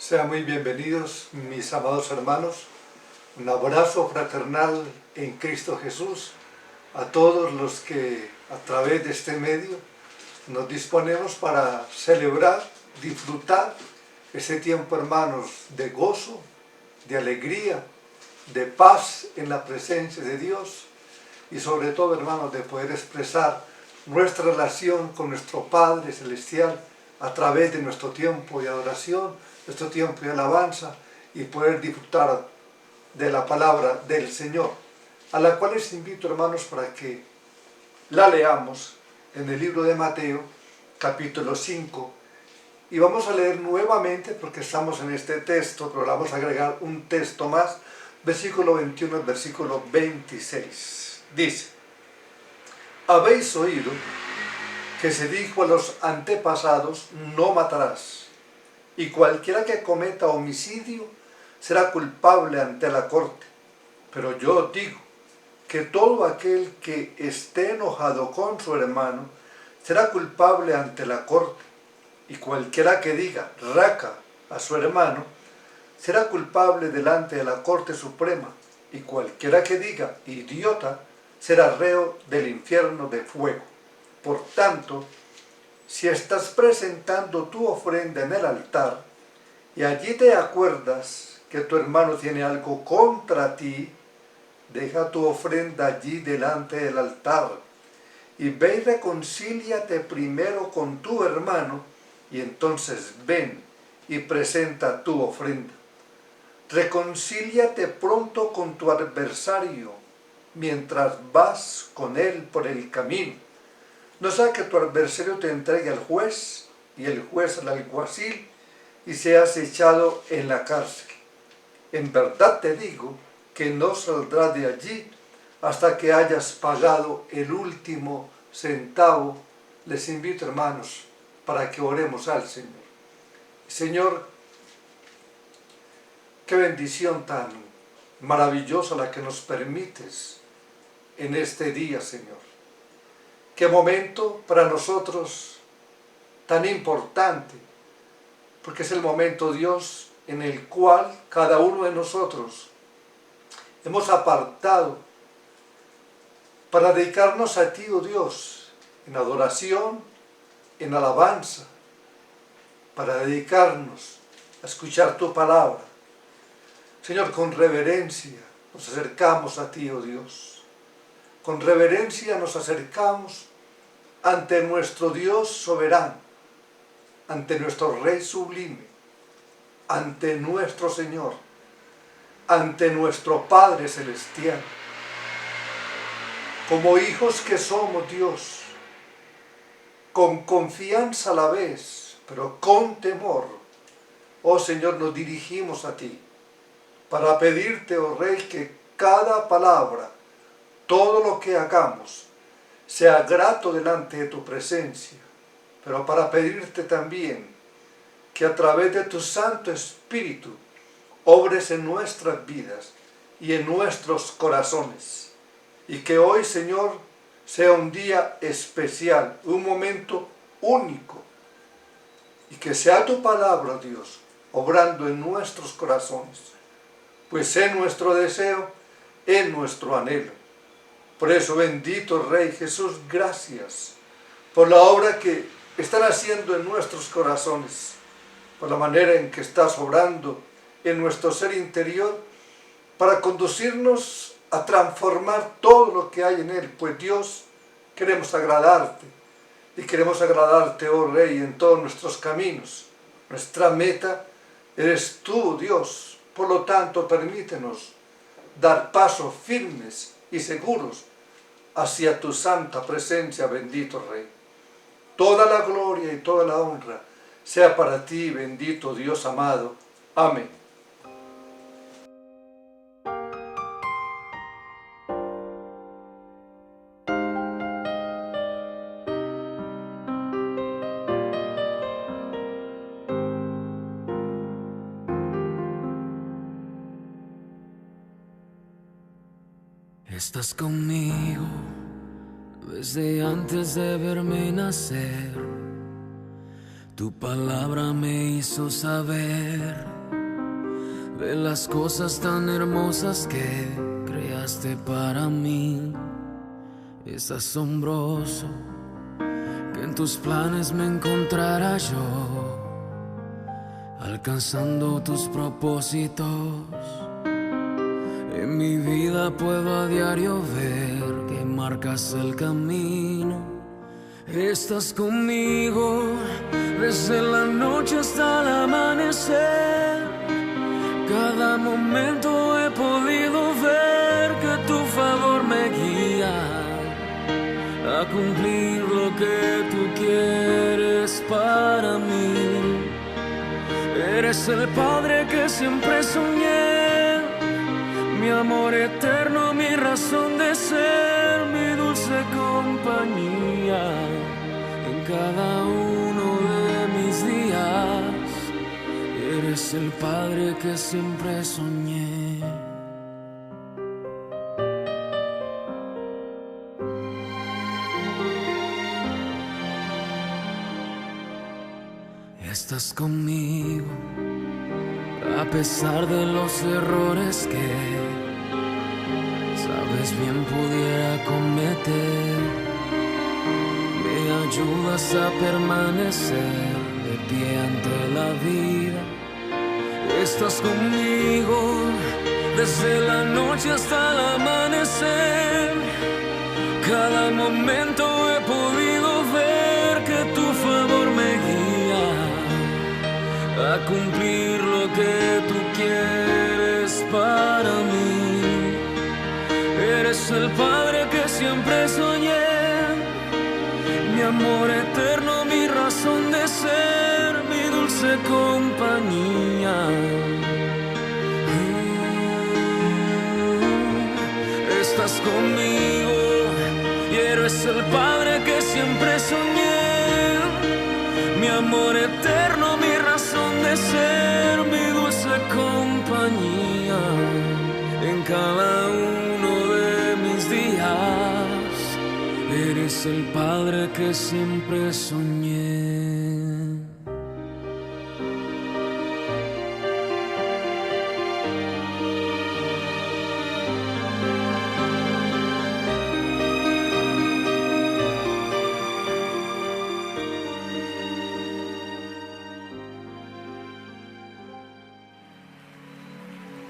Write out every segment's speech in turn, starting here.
Sean muy bienvenidos, mis amados hermanos. Un abrazo fraternal en Cristo Jesús a todos los que a través de este medio nos disponemos para celebrar, disfrutar ese tiempo, hermanos, de gozo, de alegría, de paz en la presencia de Dios y sobre todo, hermanos, de poder expresar nuestra relación con nuestro Padre Celestial a través de nuestro tiempo de adoración, nuestro tiempo de alabanza y poder disfrutar de la palabra del Señor, a la cual les invito, hermanos, para que la leamos en el libro de Mateo, capítulo 5, y vamos a leer nuevamente, porque estamos en este texto, pero vamos a agregar un texto más, versículo 21 al versículo 26. Dice: habéis oído que se dijo a los antepasados, no matarás, y cualquiera que cometa homicidio será culpable ante la corte. Pero yo os digo que todo aquel que esté enojado con su hermano será culpable ante la corte, y cualquiera que diga raca a su hermano será culpable delante de la Corte Suprema, y cualquiera que diga idiota será reo del infierno de fuego. Por tanto, si estás presentando tu ofrenda en el altar, y allí te acuerdas que tu hermano tiene algo contra ti, deja tu ofrenda allí delante del altar, y ve y reconcíliate primero con tu hermano, y entonces ven y presenta tu ofrenda. Reconcíliate pronto con tu adversario, mientras vas con él por el camino. No sea que tu adversario te entregue al juez, y el juez al alguacil, y seas echado en la cárcel. En verdad te digo que no saldrás de allí hasta que hayas pagado el último centavo. Les invito, hermanos, para que oremos al Señor. Señor, qué bendición tan maravillosa la que nos permites en este día, Señor. Qué momento para nosotros tan importante, porque es el momento, Dios, en el cual cada uno de nosotros hemos apartado para dedicarnos a ti, oh Dios, en adoración, en alabanza, para dedicarnos a escuchar tu palabra. Señor, con reverencia nos acercamos a ti, oh Dios. Con reverencia nos acercamos ante nuestro Dios soberano, ante nuestro Rey sublime, ante nuestro Señor, ante nuestro Padre celestial. Como hijos que somos, Dios, con confianza a la vez, pero con temor, oh Señor, nos dirigimos a ti para pedirte, oh Rey, que cada palabra, todo lo que hagamos, sea grato delante de tu presencia, pero para pedirte también que a través de tu Santo Espíritu obres en nuestras vidas y en nuestros corazones, y que hoy, Señor, sea un día especial, un momento único, y que sea tu palabra, Dios, obrando en nuestros corazones, pues es nuestro deseo, es nuestro anhelo. Por eso, bendito Rey Jesús, gracias por la obra que están haciendo en nuestros corazones, por la manera en que estás obrando en nuestro ser interior para conducirnos a transformar todo lo que hay en él. Pues Dios, queremos agradarte y queremos agradarte, oh Rey, en todos nuestros caminos. Nuestra meta eres tú, Dios. Por lo tanto, permítenos dar pasos firmes y seguros hacia tu santa presencia, bendito Rey. Toda la gloria y toda la honra sea para ti, bendito Dios amado. Amén. Estás conmigo desde antes de verme nacer. Tu palabra me hizo saber de las cosas tan hermosas que creaste para mí. Es asombroso que en tus planes me encontrara yo, alcanzando tus propósitos. En mi vida puedo a diario ver que marcas el camino. Estás conmigo desde la noche hasta el amanecer. Cada momento he podido ver que tu favor me guía a cumplir lo que tú quieres para mí. Eres el Padre que siempre soñé, mi amor eterno, mi razón de ser, mi dulce compañía en cada uno de mis días. Eres el Padre que siempre soñé. Estás conmigo a pesar de los errores que sabes bien pudiera cometer. Me ayudas a permanecer de pie ante la vida. Estás conmigo desde la noche hasta el amanecer. Cada momento he podido ver que tu favor me guía a cumplir lo que tú quieres para mí. Eres el Padre que siempre soñé, mi amor eterno, mi razón de ser, mi dulce compañía. Estás conmigo y eres el Padre que siempre soñé, mi amor eterno, mi razón de ser, mi dulce compañía en cada uno de mis días. Eres el Padre que siempre soñé.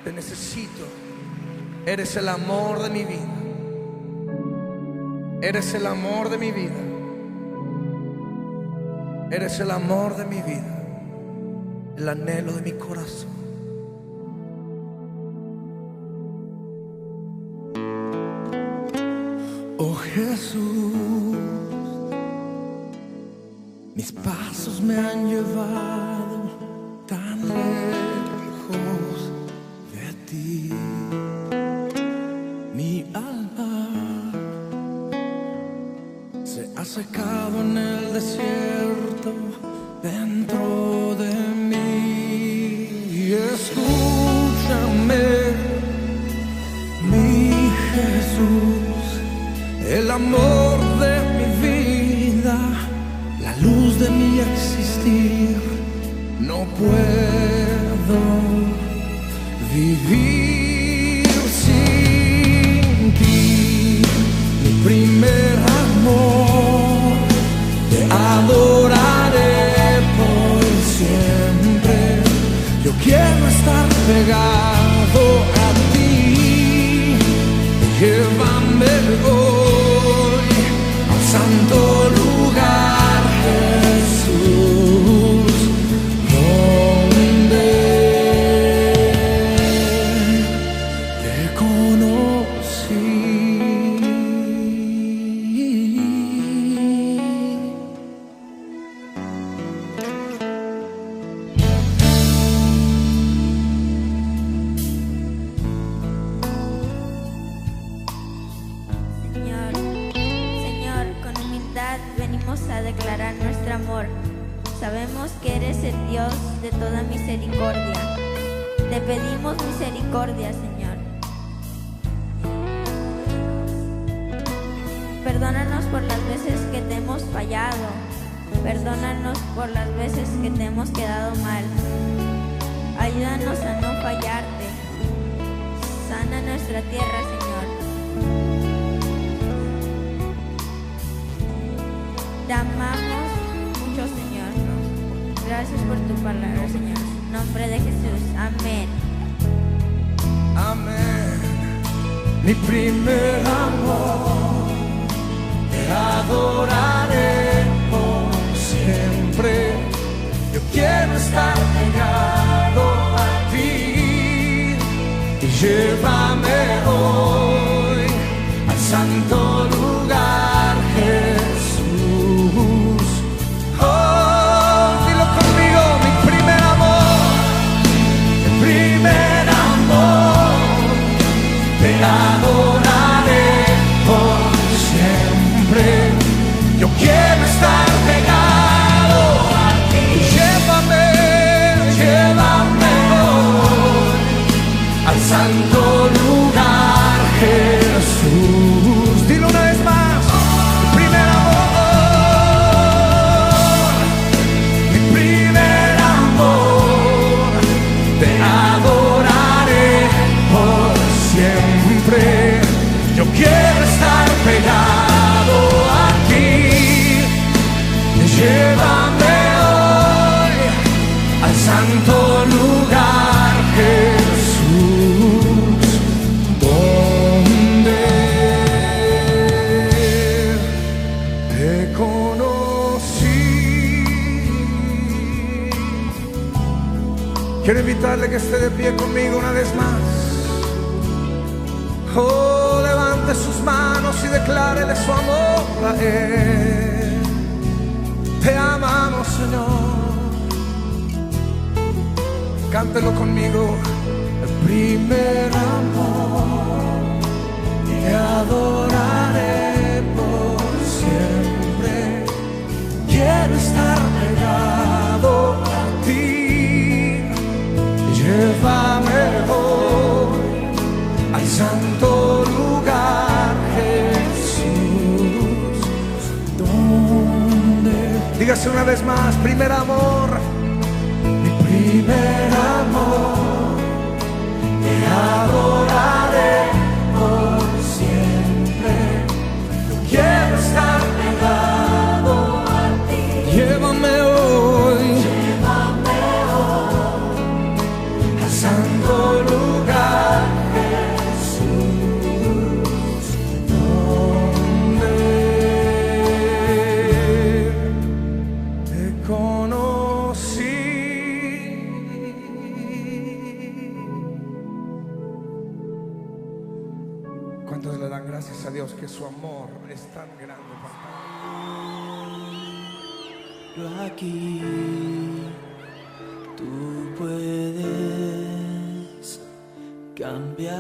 Te necesito, eres el amor de mi vida, eres el amor de mi vida, eres el amor de mi vida, el anhelo de mi corazón. Oh Jesús, mis pasos me han llevado tan lejos. Mi alma se ha secado en el desierto dentro de mí. Escúchame, mi Jesús, el amor de mi vida, la luz de mi existir. No puedo vivir sin ti, mi primer amor. Te adoraré por siempre. Yo quiero estar pegado a ti. Llévame hoy al santo lugar, Jesús, donde a declarar nuestro amor. Sabemos que eres el Dios de toda misericordia. Te pedimos misericordia, Señor. Perdónanos por las veces que te hemos fallado, Perdónanos por las veces que te hemos quedado mal. Ayúdanos a no fallarte. Sana nuestra tierra, Señor. Te amamos mucho, Señor. Gracias por tu palabra, Señor. En nombre de Jesús. Amén. Amén. Mi primer amor, te adoraré por siempre. Yo quiero estar pegado a ti y llévame hoy al santo lugar, Jesús. Oh, dilo conmigo, mi primer amor, mi primer amor, te adoraré por siempre. Yo quiero estar pegado a ti. Llévame hoy al santo lugar, Jesús. Dilo una vez más. Mi primer amor, te adoraré por siempre. Yo quiero estar pegado a ti. Llévame hoy al santo lugar, Jesús, donde te conocí. Quiero invitarle que esté de pie conmigo una vez más. Oh, levante sus manos y declárele su amor a Él. Te amamos, Señor. Cántelo conmigo. El primer amor, te adoraré por siempre. Quiero estar pegado a ti. Llévame hoy al santo lugar, Jesús. ¿Dónde? Dígase una vez más, primer amor, mi primer amor, te adoraré por siempre. Yo quiero estar pegado a ti. Llévame hoy al santo lugar, gracias a Dios que su amor es tan grande para aquí tú puedes cambiar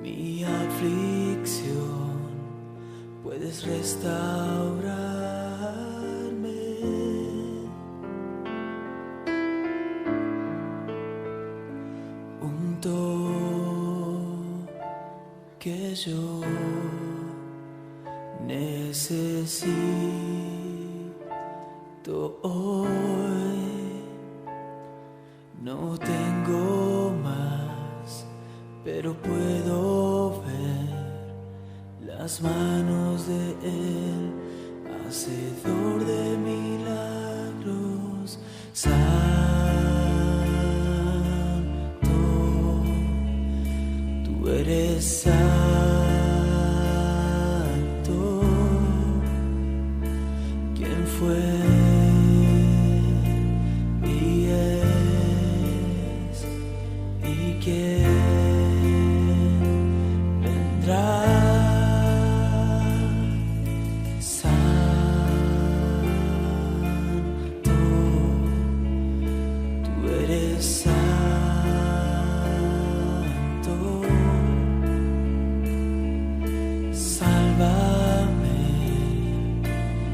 mi aflicción, puedes restaurarme. Un que yo necesito hoy, no tengo más, pero puedo ver las manos de Él, hacedor de milagros, santo, tú eres santo. Y es y que vendrá. Santo, tú eres santo. Sálvame,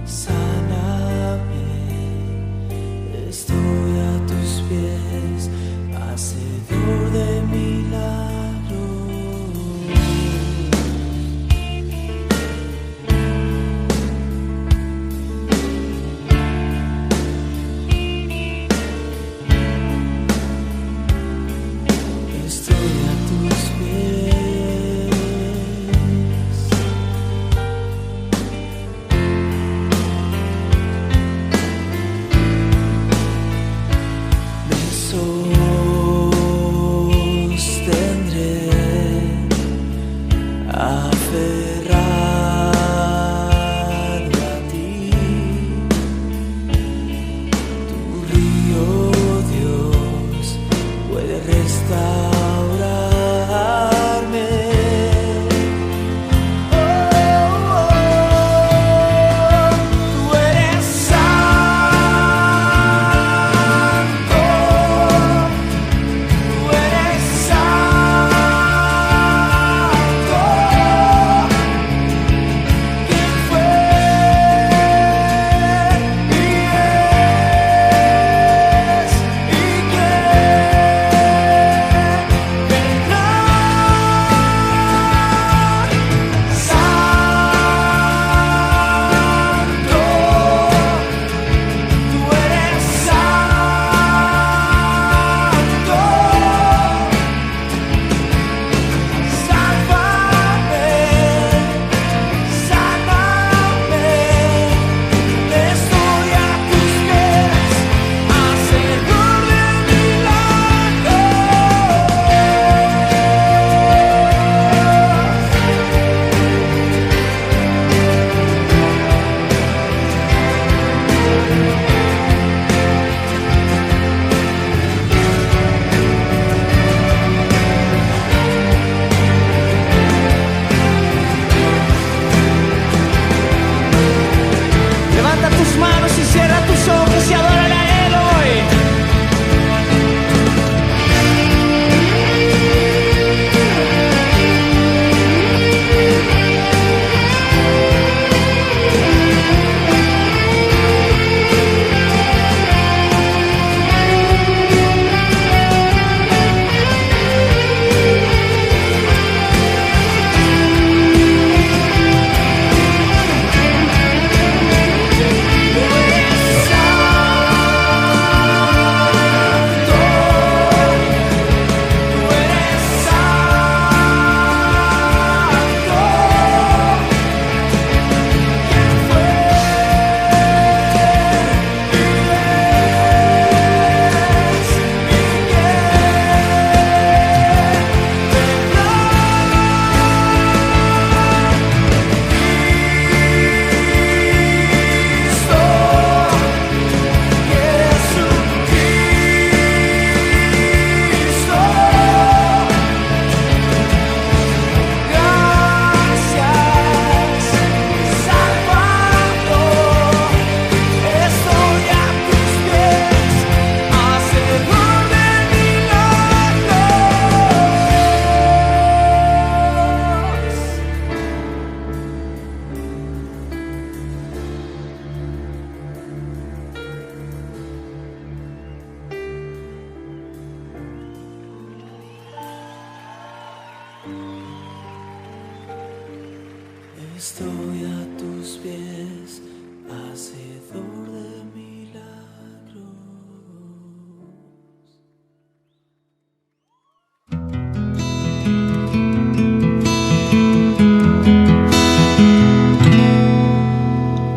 sáname.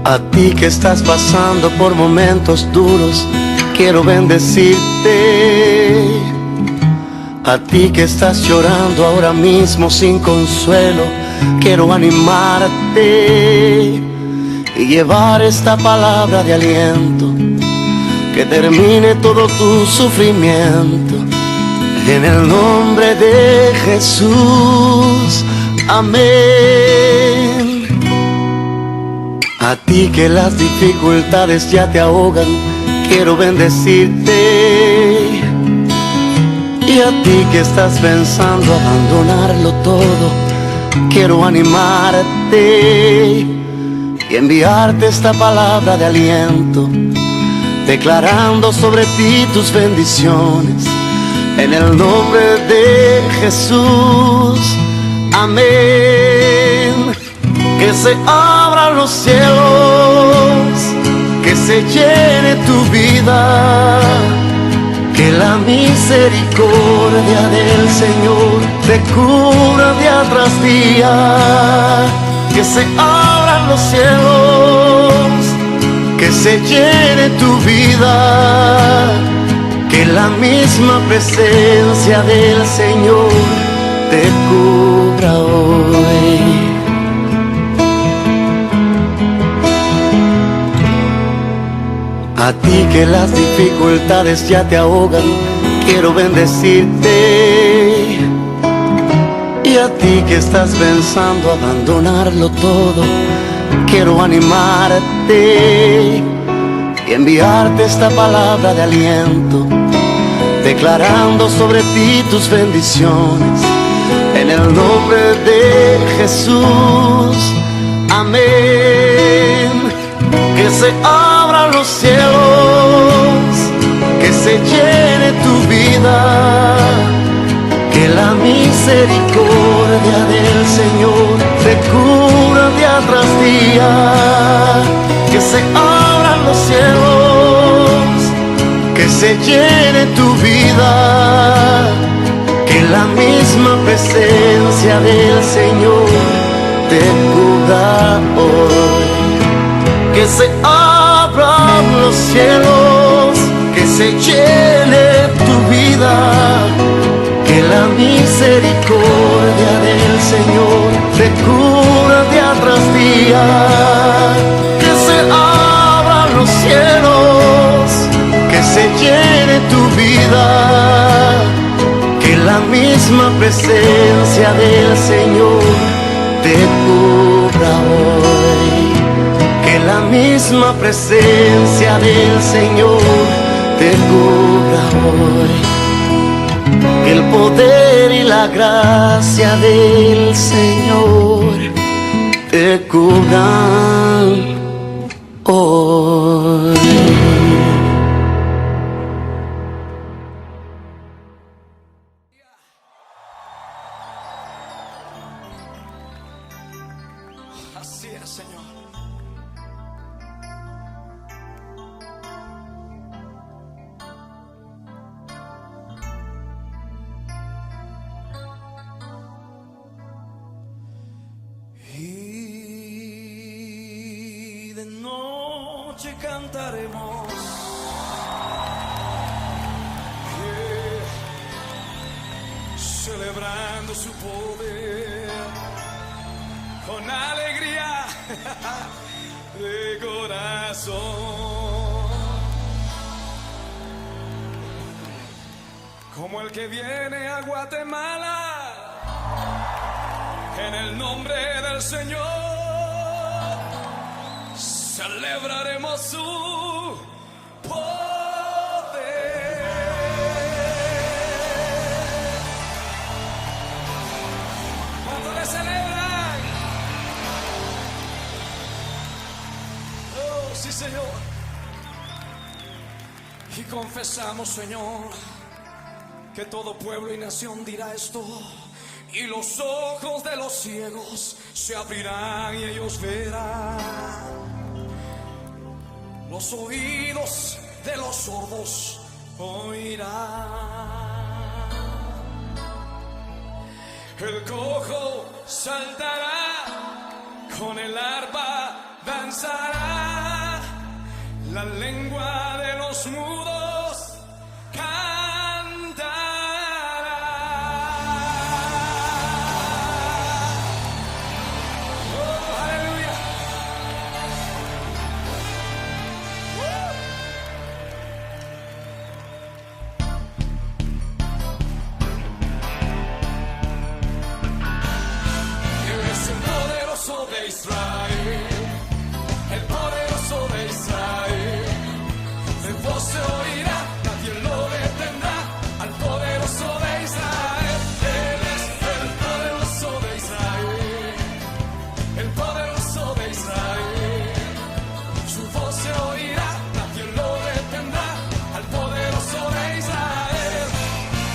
A ti que estás pasando por momentos duros, quiero bendecirte. A ti que estás llorando ahora mismo sin consuelo, quiero animarte y llevar esta palabra de aliento que termine todo tu sufrimiento. En el nombre de Jesús, amén. A ti que las dificultades ya te ahogan, quiero bendecirte. Y a ti que estás pensando abandonarlo todo, quiero animarte y enviarte esta palabra de aliento, declarando sobre ti tus bendiciones. En el nombre de Jesús, amén. Que se abran los cielos, que se llene tu vida, que la misericordia del Señor te cubra día tras día. Que se abran los cielos, que se llene tu vida, que la misma presencia del Señor te cubra hoy. A ti que las dificultades ya te ahogan, quiero bendecirte. Y a ti que estás pensando abandonarlo todo, quiero animarte y enviarte esta palabra de aliento, declarando sobre ti tus bendiciones. En el nombre de Jesús, amén. Que se abran los cielos, que se llene tu vida, que la misericordia del Señor te cubra día tras día. Que se abran los cielos, que se llene tu vida, que la misma presencia del Señor te cubra hoy. Que se abran los cielos, que se llene tu vida, que la misericordia del Señor te cubra día tras día. Que se abran los cielos, que se llene tu vida, que la misma presencia del Señor te cubra hoy. Que la misma presencia del Señor te cubra hoy. Que el poder y la gracia del Señor te cubran hoy. Así es, Señor. Y de noche cantaremos, celebrando su poder con alegría de corazón, como el que viene a Guatemala en el nombre del Señor. Celebraremos su poder. ¿Cuánto le celebran? Oh, sí, Señor. Y confesamos, Señor, que todo pueblo y nación dirá esto. Y los ojos de los ciegos se abrirán y ellos verán. Los oídos de los sordos oirán. El cojo saltará, con el arpa danzará. la lengua de los mudos cantará. Oh, aleluya. Eres el poderoso de Israel, el poderoso de Israel. De voz se oirá, nadie lo detendrá, al poderoso de Israel. Él es el poderoso de Israel, el poderoso de Israel. Su voz se oirá, nadie lo detendrá, al poderoso de Israel.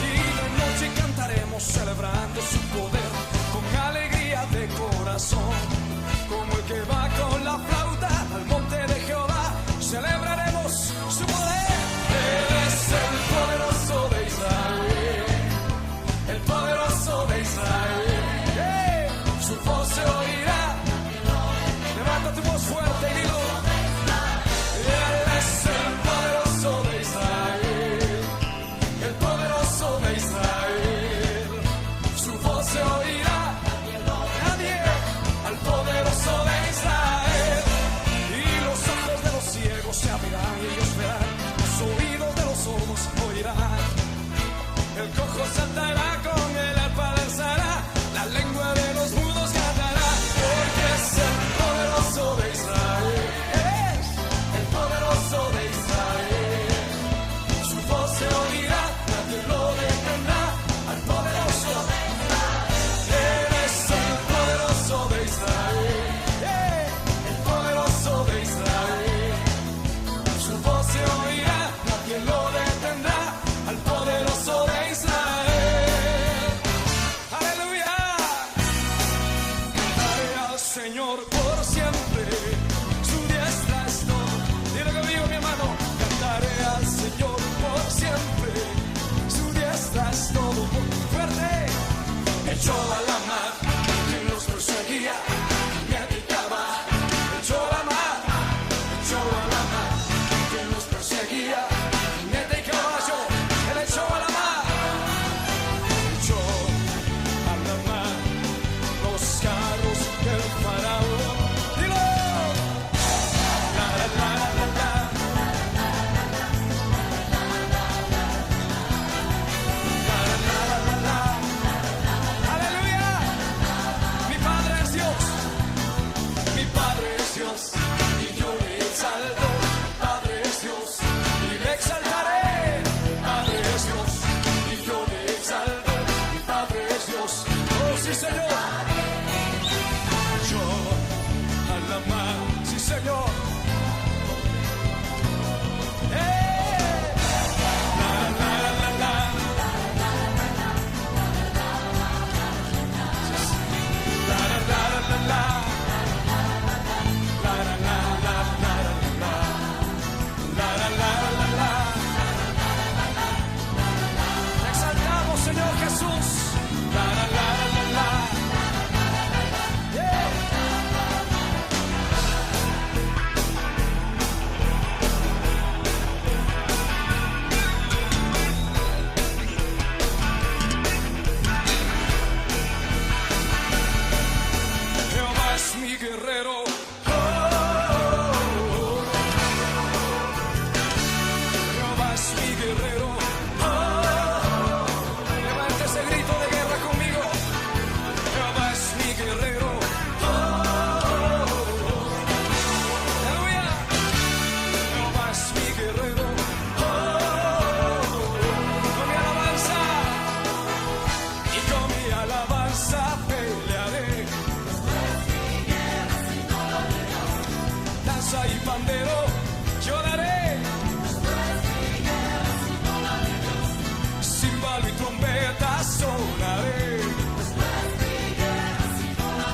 Y de noche cantaremos celebrando su poder con alegría de corazón, como el que va con la flauta al monte de Jehová. Celebraremos su poder. Él es el poderoso de Israel, el poderoso de Israel. Su voz se oirá. Levanta tu voz fuerte y dilo. Él es el poderoso de Israel, el poderoso de Israel. Su voz se oirá. Nadie al poderoso de Israel. Y los ojos de los ciegos se abrirán y ellos verán, los oídos de los sordos oirán. El cojo saltará, con el arpa danzará, la lengua de los mudos cantará, porque es el poderoso de Israel, es el poderoso de Israel. Su voz se oirá, nadie lo detendrá, al poderoso de Israel. Él es el poderoso de Israel, el poderoso de Israel. Su voz se oirá, nadie lo detendrá, al poderoso de Israel. Aleluya. Cantaré al Señor por siempre, su diestra es todo. Dile conmigo, mi hermano. Cantaré al Señor por siempre, su diestra es todo. Fuerte. Echó a la mar quien los perseguía, me agitaba. Echó a la mar, echó a la mar quien los perseguía, jinete y caballo. Él echó a la mar, echó a la mar los carros del faraón. Dilo. La la la la la. La la la la la. Aleluya. Mi Padre es Dios, mi Padre es Dios, y yo le exalto. Padre es Dios, y le exaltaré. Padre es Dios, y yo le exalto. Mi Padre es Dios, oh sí Señor. Yo a la mar, sí Señor. La la la la la. La la la la la. La la la la la la. La la la la la. Te exaltamos, Señor Jesús. La la la la la. Jehová es mi guerrero. Jehová es mi guerrero. Levanta ese grito de guerra conmigo. Jehová es mi guerrero. Aleluya. Jehová es mi guerrero. Con mi alabanza y con mi alabanza pelearé. Danza y pandero yo daré. Címbalo y trompeta sonaré.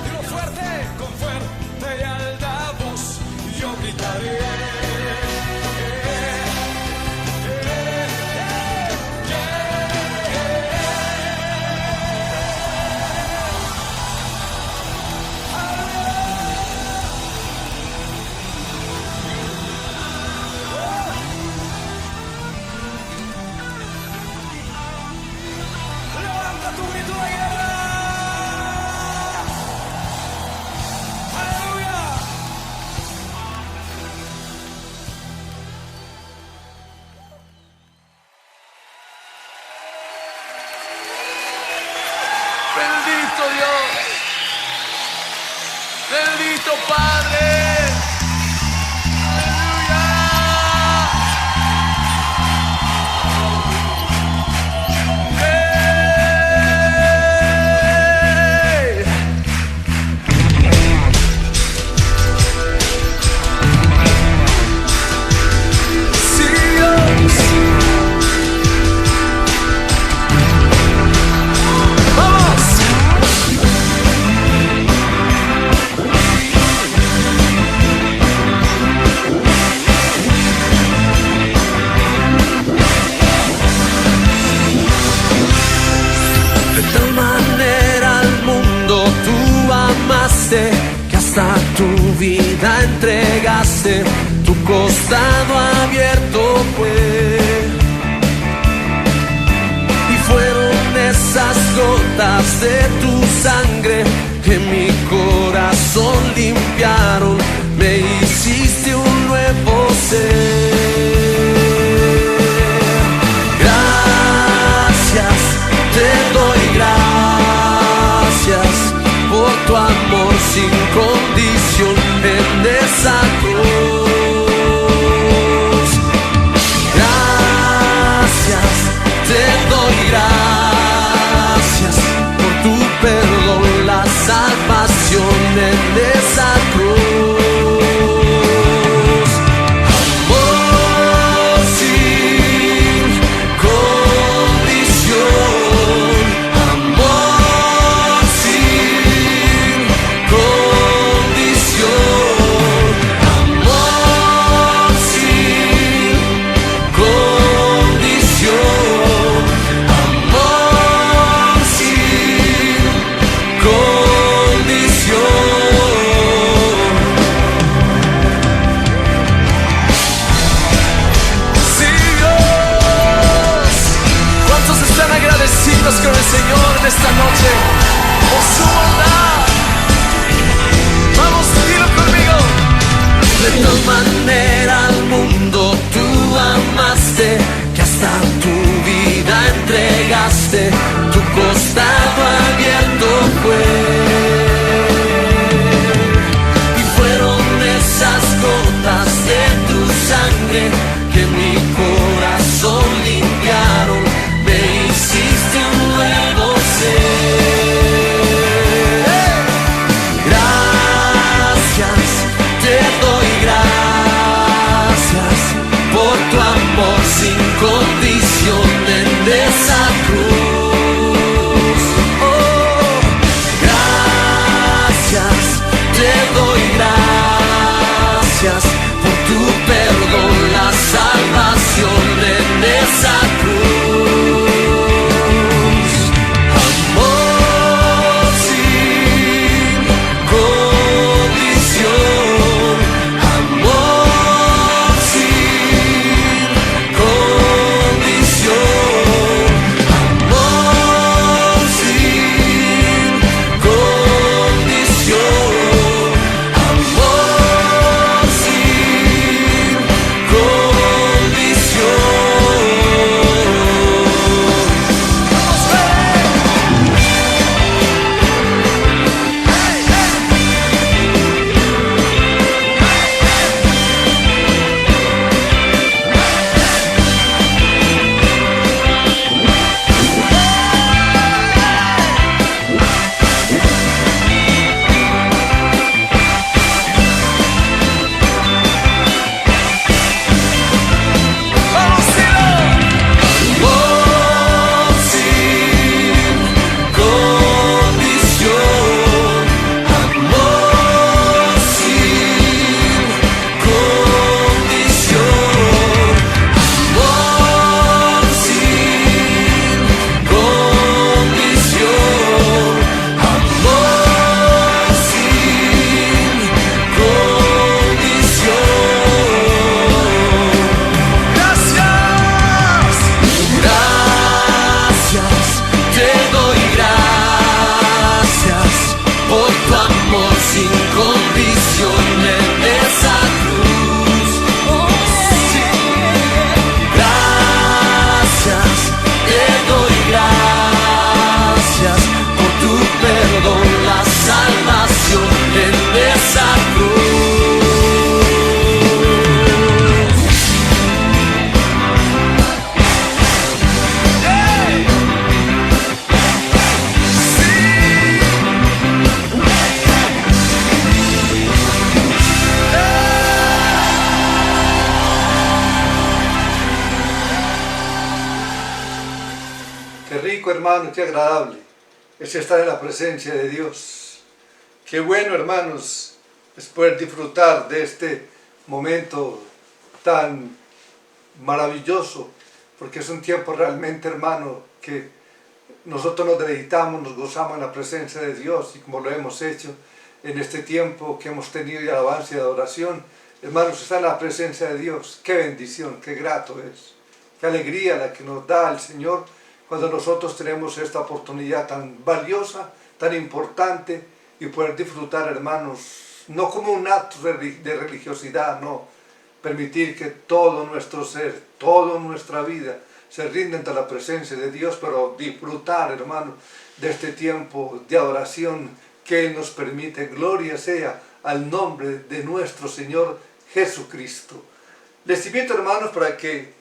Dilo fuerte, con fuerte y alta voz yo gritaré. Padre. Que hasta tu vida entregaste, tu costado abierto fue. Y fueron esas gotas de tu sangre que mi corazón limpiaron, me hiciste un nuevo ser. Gracias, te doy gracias por tu amor sin condición en esa cruz. Gracias, te doy gracias por tu perdón, la salvación en esa cruz. Amor sin condición, amor sin condición, amor sin condición, amor sin condición. Sí, Dios, ¿cuántos están agradecidos con el Señor en esta noche por su bondad? Vamos, dilo conmigo. De tal manera al mundo tú amaste, que hasta tu vida entregaste, tu costado abierto fue. Y fueron esas gotas de tu sangre que mi corazón limpiaron, me hiciste un nuevo ser. Gracias, te doy gracias por tu amor sin condición en esa cruz. Oh, gracias, te doy gracias por tu perdón, la salvación en esa cruz. Amor sin condición, rico, hermano, qué agradable es estar en la presencia de Dios. Qué bueno, hermanos, es poder disfrutar de este momento tan maravilloso, porque es un tiempo realmente, hermano, que nosotros nos deleitamos, nos gozamos en la presencia de Dios, y como lo hemos hecho en este tiempo que hemos tenido de alabanza y de adoración, hermanos, está en la presencia de Dios. Qué bendición, qué grato es, qué alegría la que nos da el Señor cuando nosotros tenemos esta oportunidad tan valiosa, tan importante, y poder disfrutar, hermanos, no como un acto de religiosidad, no, permitir que todo nuestro ser, toda nuestra vida se rinda ante la presencia de Dios, pero disfrutar, hermanos, de este tiempo de adoración que Él nos permite. Gloria sea al nombre de nuestro Señor Jesucristo. Les invito, hermanos, para que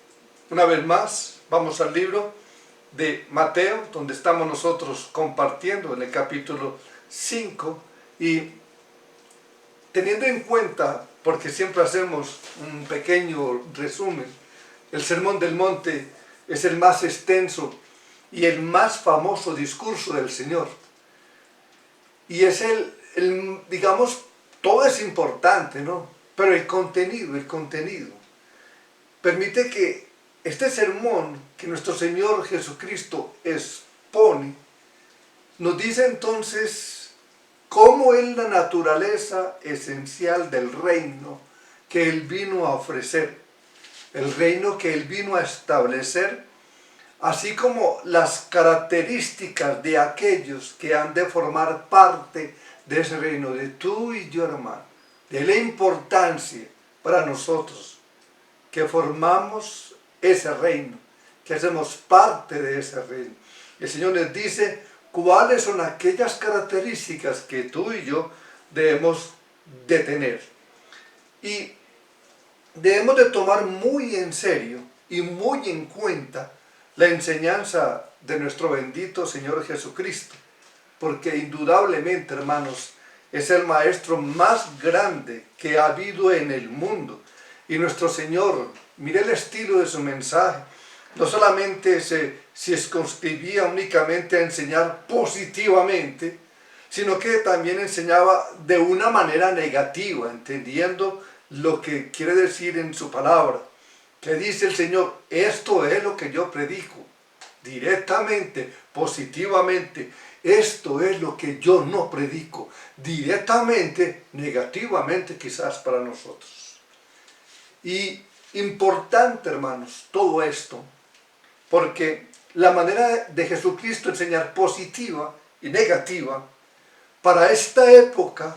una vez más vamos al libro de Mateo, donde estamos nosotros compartiendo en el capítulo 5, y teniendo en cuenta, porque siempre hacemos un pequeño resumen, el Sermón del Monte es el más extenso y el más famoso discurso del Señor. Y es digamos, todo es importante, ¿no? Pero el contenido permite que este sermón que nuestro Señor Jesucristo expone, nos dice entonces cómo es la naturaleza esencial del reino que Él vino a ofrecer, el reino que Él vino a establecer, así como las características de aquellos que han de formar parte de ese reino, de tú y yo, hermano, de la importancia para nosotros que formamos ese reino, que hacemos parte de ese reino. El Señor les dice cuáles son aquellas características que tú y yo debemos de tener. Y debemos de tomar muy en serio y muy en cuenta la enseñanza de nuestro bendito Señor Jesucristo, porque indudablemente, hermanos, es el maestro más grande que ha habido en el mundo. Y nuestro Señor, mire el estilo de su mensaje, no solamente se circunscribía únicamente a enseñar positivamente, sino que también enseñaba de una manera negativa, entendiendo lo que quiere decir en su palabra. Que dice el Señor, esto es lo que yo predico, directamente, positivamente. Esto es lo que yo no predico, directamente, negativamente quizás para nosotros. Y importante, hermanos, todo esto, porque la manera de Jesucristo enseñar positiva y negativa, para esta época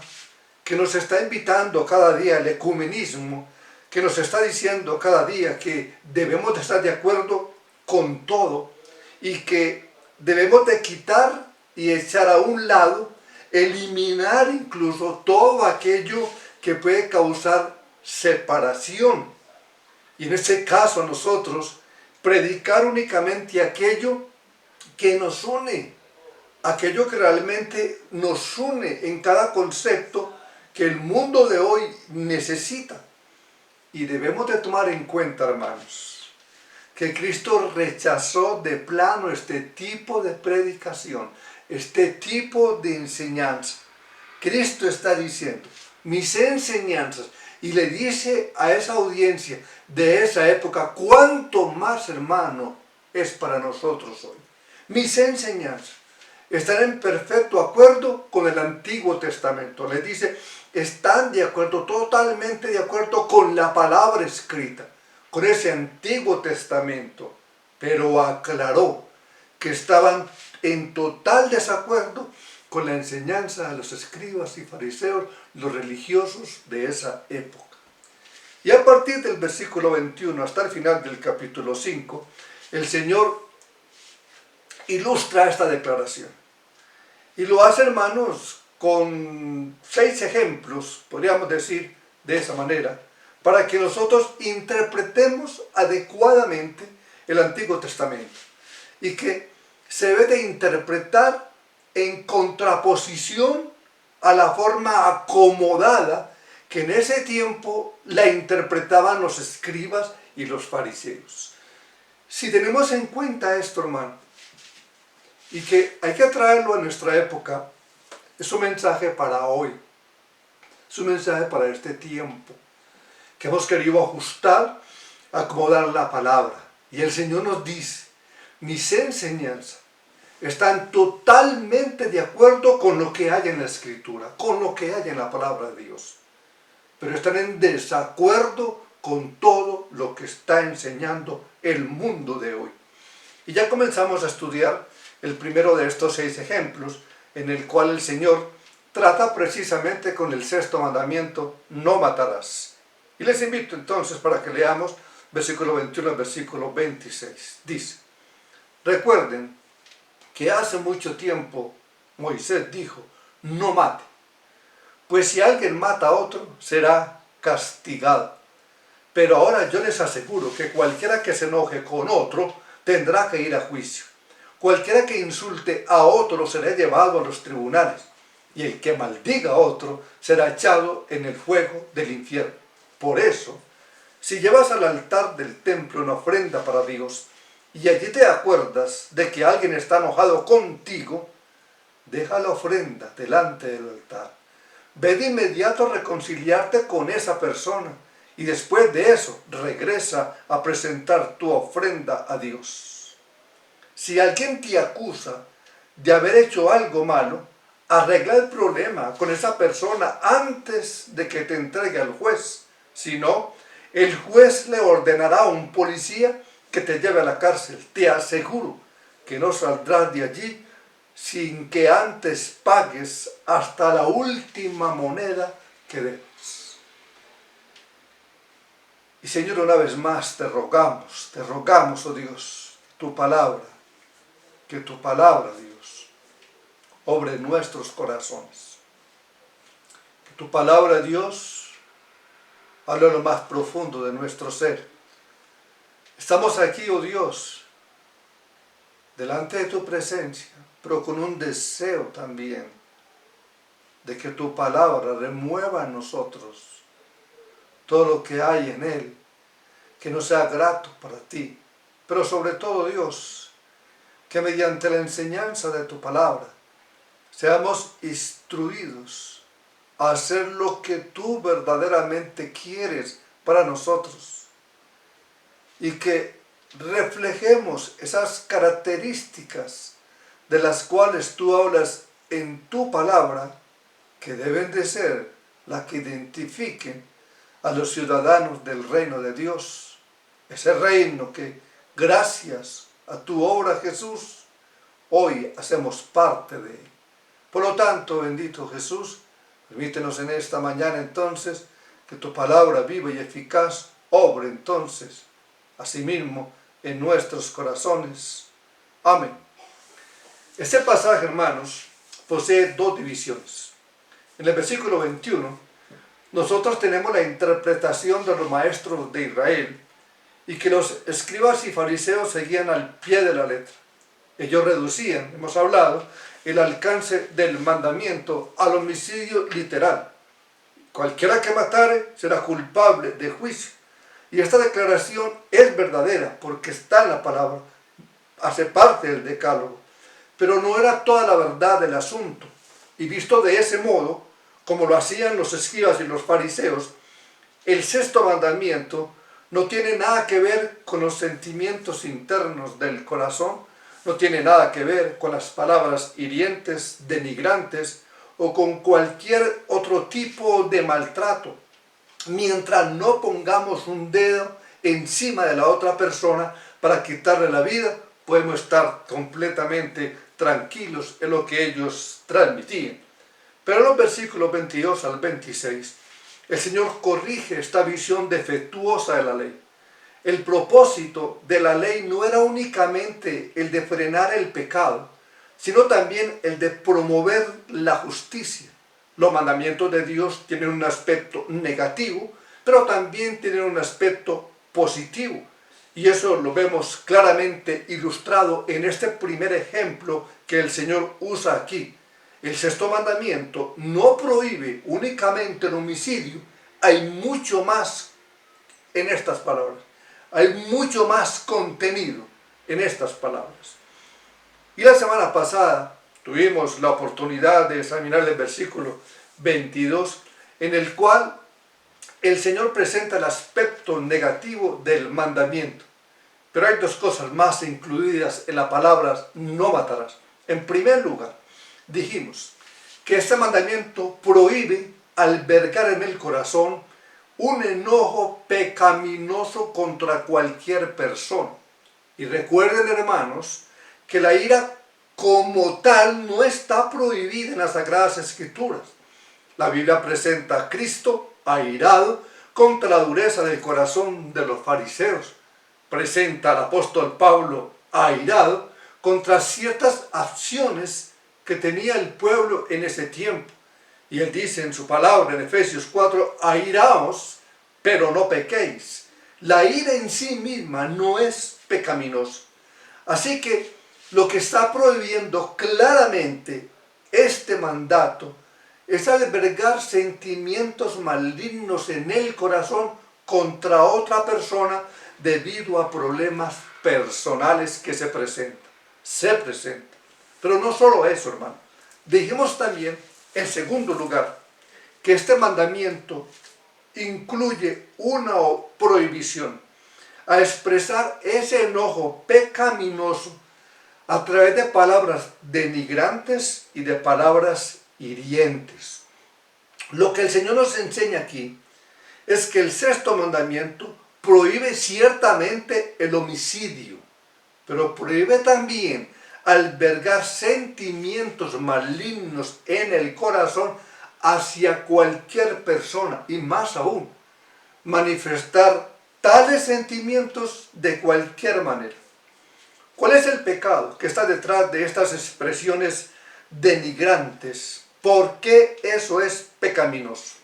que nos está invitando cada día el ecumenismo, que nos está diciendo cada día que debemos de estar de acuerdo con todo y que debemos de quitar y echar a un lado, eliminar incluso todo aquello que puede causar separación. Y en este caso a nosotros, predicar únicamente aquello que nos une, aquello que realmente nos une en cada concepto que el mundo de hoy necesita. Y debemos de tomar en cuenta, hermanos, que Cristo rechazó de plano este tipo de predicación, este tipo de enseñanza. Cristo está diciendo, mis enseñanzas, y le dice a esa audiencia de esa época, cuánto más, hermano, es para nosotros hoy. Mis enseñanzas están en perfecto acuerdo con el Antiguo Testamento. Le dice, están de acuerdo, totalmente de acuerdo con la palabra escrita, con ese Antiguo Testamento, pero aclaró que estaban en total desacuerdo con la enseñanza de los escribas y fariseos, los religiosos de esa época. Y a partir del versículo 21 hasta el final del capítulo 5, el Señor ilustra esta declaración. Y lo hace, hermanos, con 6 ejemplos, podríamos decir de esa manera, para que nosotros interpretemos adecuadamente el Antiguo Testamento. Y que se debe de interpretar en contraposición a la forma acomodada que en ese tiempo la interpretaban los escribas y los fariseos. Si tenemos en cuenta esto, hermano, y que hay que traerlo a nuestra época. Es un mensaje para hoy, es un mensaje para este tiempo, que hemos querido ajustar, acomodar la palabra. Y el Señor nos dice, mis enseñanzas están totalmente de acuerdo con lo que hay en la Escritura, con lo que hay en la palabra de Dios, pero están en desacuerdo con todo lo que está enseñando el mundo de hoy. Y ya comenzamos a estudiar el primero de estos 6 ejemplos, en el cual el Señor trata precisamente con el 6º mandamiento, no matarás. Y les invito entonces para que leamos versículo 21 al versículo 26. Dice, recuerden que hace mucho tiempo Moisés dijo, no mate, pues si alguien mata a otro, será castigado. Pero ahora yo les aseguro que cualquiera que se enoje con otro, tendrá que ir a juicio. Cualquiera que insulte a otro será llevado a los tribunales, y el que maldiga a otro será echado en el fuego del infierno. Por eso, si llevas al altar del templo una ofrenda para Dios, y allí te acuerdas de que alguien está enojado contigo, deja la ofrenda delante del altar. Ve de inmediato a reconciliarte con esa persona, y después de eso regresa a presentar tu ofrenda a Dios. Si alguien te acusa de haber hecho algo malo, arregla el problema con esa persona antes de que te entregue al juez. Si no, el juez le ordenará a un policía que te lleve a la cárcel. Te aseguro que no saldrás de allí sin que antes pagues hasta la última moneda que debes. Y Señor, una vez más te rogamos, oh Dios, que tu palabra, Dios, obre en nuestros corazones. Que tu palabra, Dios, hable en lo más profundo de nuestro ser. Estamos aquí, oh Dios, delante de tu presencia, pero con un deseo también de que tu palabra remueva en nosotros todo lo que hay en él, que no sea grato para ti. Pero sobre todo, Dios, que mediante la enseñanza de tu palabra seamos instruidos a hacer lo que tú verdaderamente quieres para nosotros, y que reflejemos esas características de las cuales tú hablas en tu palabra, que deben de ser las que identifiquen a los ciudadanos del reino de Dios, ese reino que gracias a tu obra, Jesús, hoy hacemos parte de él. Por lo tanto, bendito Jesús, permítenos en esta mañana entonces que tu palabra viva y eficaz obre entonces asimismo en nuestros corazones. Amén. Este pasaje, hermanos, posee 2 divisiones. En el versículo 21, nosotros tenemos la interpretación de los maestros de Israel, y que los escribas y fariseos seguían al pie de la letra. Ellos reducían, hemos hablado, el alcance del mandamiento al homicidio literal. Cualquiera que matare será culpable de juicio. Y esta declaración es verdadera porque está en la palabra, hace parte del decálogo. Pero no era toda la verdad del asunto. Y visto de ese modo, como lo hacían los escribas y los fariseos, el 6º mandamiento no tiene nada que ver con los sentimientos internos del corazón, no tiene nada que ver con las palabras hirientes, denigrantes o con cualquier otro tipo de maltrato. Mientras no pongamos un dedo encima de la otra persona para quitarle la vida, podemos estar completamente tranquilos en lo que ellos transmitían. Pero en los versículos 22 al 26, el Señor corrige esta visión defectuosa de la ley. El propósito de la ley no era únicamente el de frenar el pecado, sino también el de promover la justicia. Los mandamientos de Dios tienen un aspecto negativo, pero también tienen un aspecto positivo. Y eso lo vemos claramente ilustrado en este primer ejemplo que el Señor usa aquí. El 6º mandamiento no prohíbe únicamente el homicidio, hay mucho más en estas palabras. Hay mucho más contenido en estas palabras. Y la semana pasada tuvimos la oportunidad de examinar el versículo 22, en el cual el Señor presenta el aspecto negativo del mandamiento. Pero hay dos cosas más incluidas en la palabra no matarás. En primer lugar, dijimos que este mandamiento prohíbe albergar en el corazón un enojo pecaminoso contra cualquier persona. Y recuerden, hermanos, que la ira como tal no está prohibida en las Sagradas Escrituras. La Biblia presenta a Cristo airado contra la dureza del corazón de los fariseos. Presenta al apóstol Pablo airado contra ciertas acciones que tenía el pueblo en ese tiempo. Y él dice en su palabra en Efesios 4, airaos, pero no pequéis. La ira en sí misma no es pecaminosa. Así que lo que está prohibiendo claramente este mandato es albergar sentimientos malignos en el corazón contra otra persona debido a problemas personales que se presentan. Pero no solo eso, hermano. Dijimos también, en segundo lugar, que este mandamiento incluye una prohibición a expresar ese enojo pecaminoso a través de palabras denigrantes y de palabras hirientes. Lo que el Señor nos enseña aquí es que el sexto mandamiento prohíbe ciertamente el homicidio, pero prohíbe también albergar sentimientos malignos en el corazón hacia cualquier persona, y más aún, manifestar tales sentimientos de cualquier manera. ¿Cuál es el pecado que está detrás de estas expresiones denigrantes? ¿Por qué eso es pecaminoso?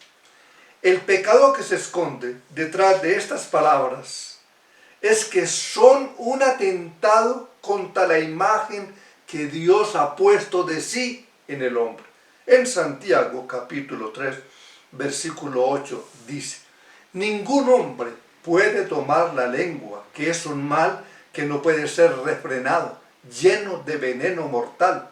El pecado que se esconde detrás de estas palabras es que son un atentado contra la imagen que Dios ha puesto de sí en el hombre. En Santiago capítulo 3, versículo 8 dice: ningún hombre puede tomar la lengua, que es un mal que no puede ser refrenado, lleno de veneno mortal.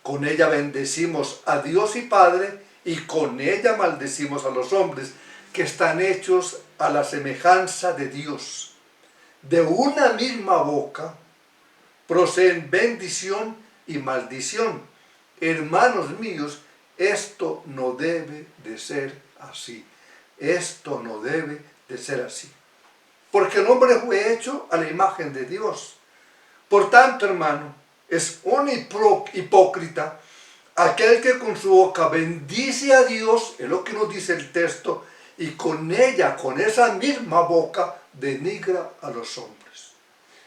Con ella bendecimos a Dios y Padre, y con ella maldecimos a los hombres que están hechos a la semejanza de Dios. De una misma boca proceden bendición y maldición. Hermanos míos, esto no debe de ser así. Esto no debe de ser así. Porque el hombre fue hecho a la imagen de Dios. Por tanto, hermano, es un hipócrita aquel que con su boca bendice a Dios, es lo que nos dice el texto, y con ella, con esa misma boca, denigra a los hombres.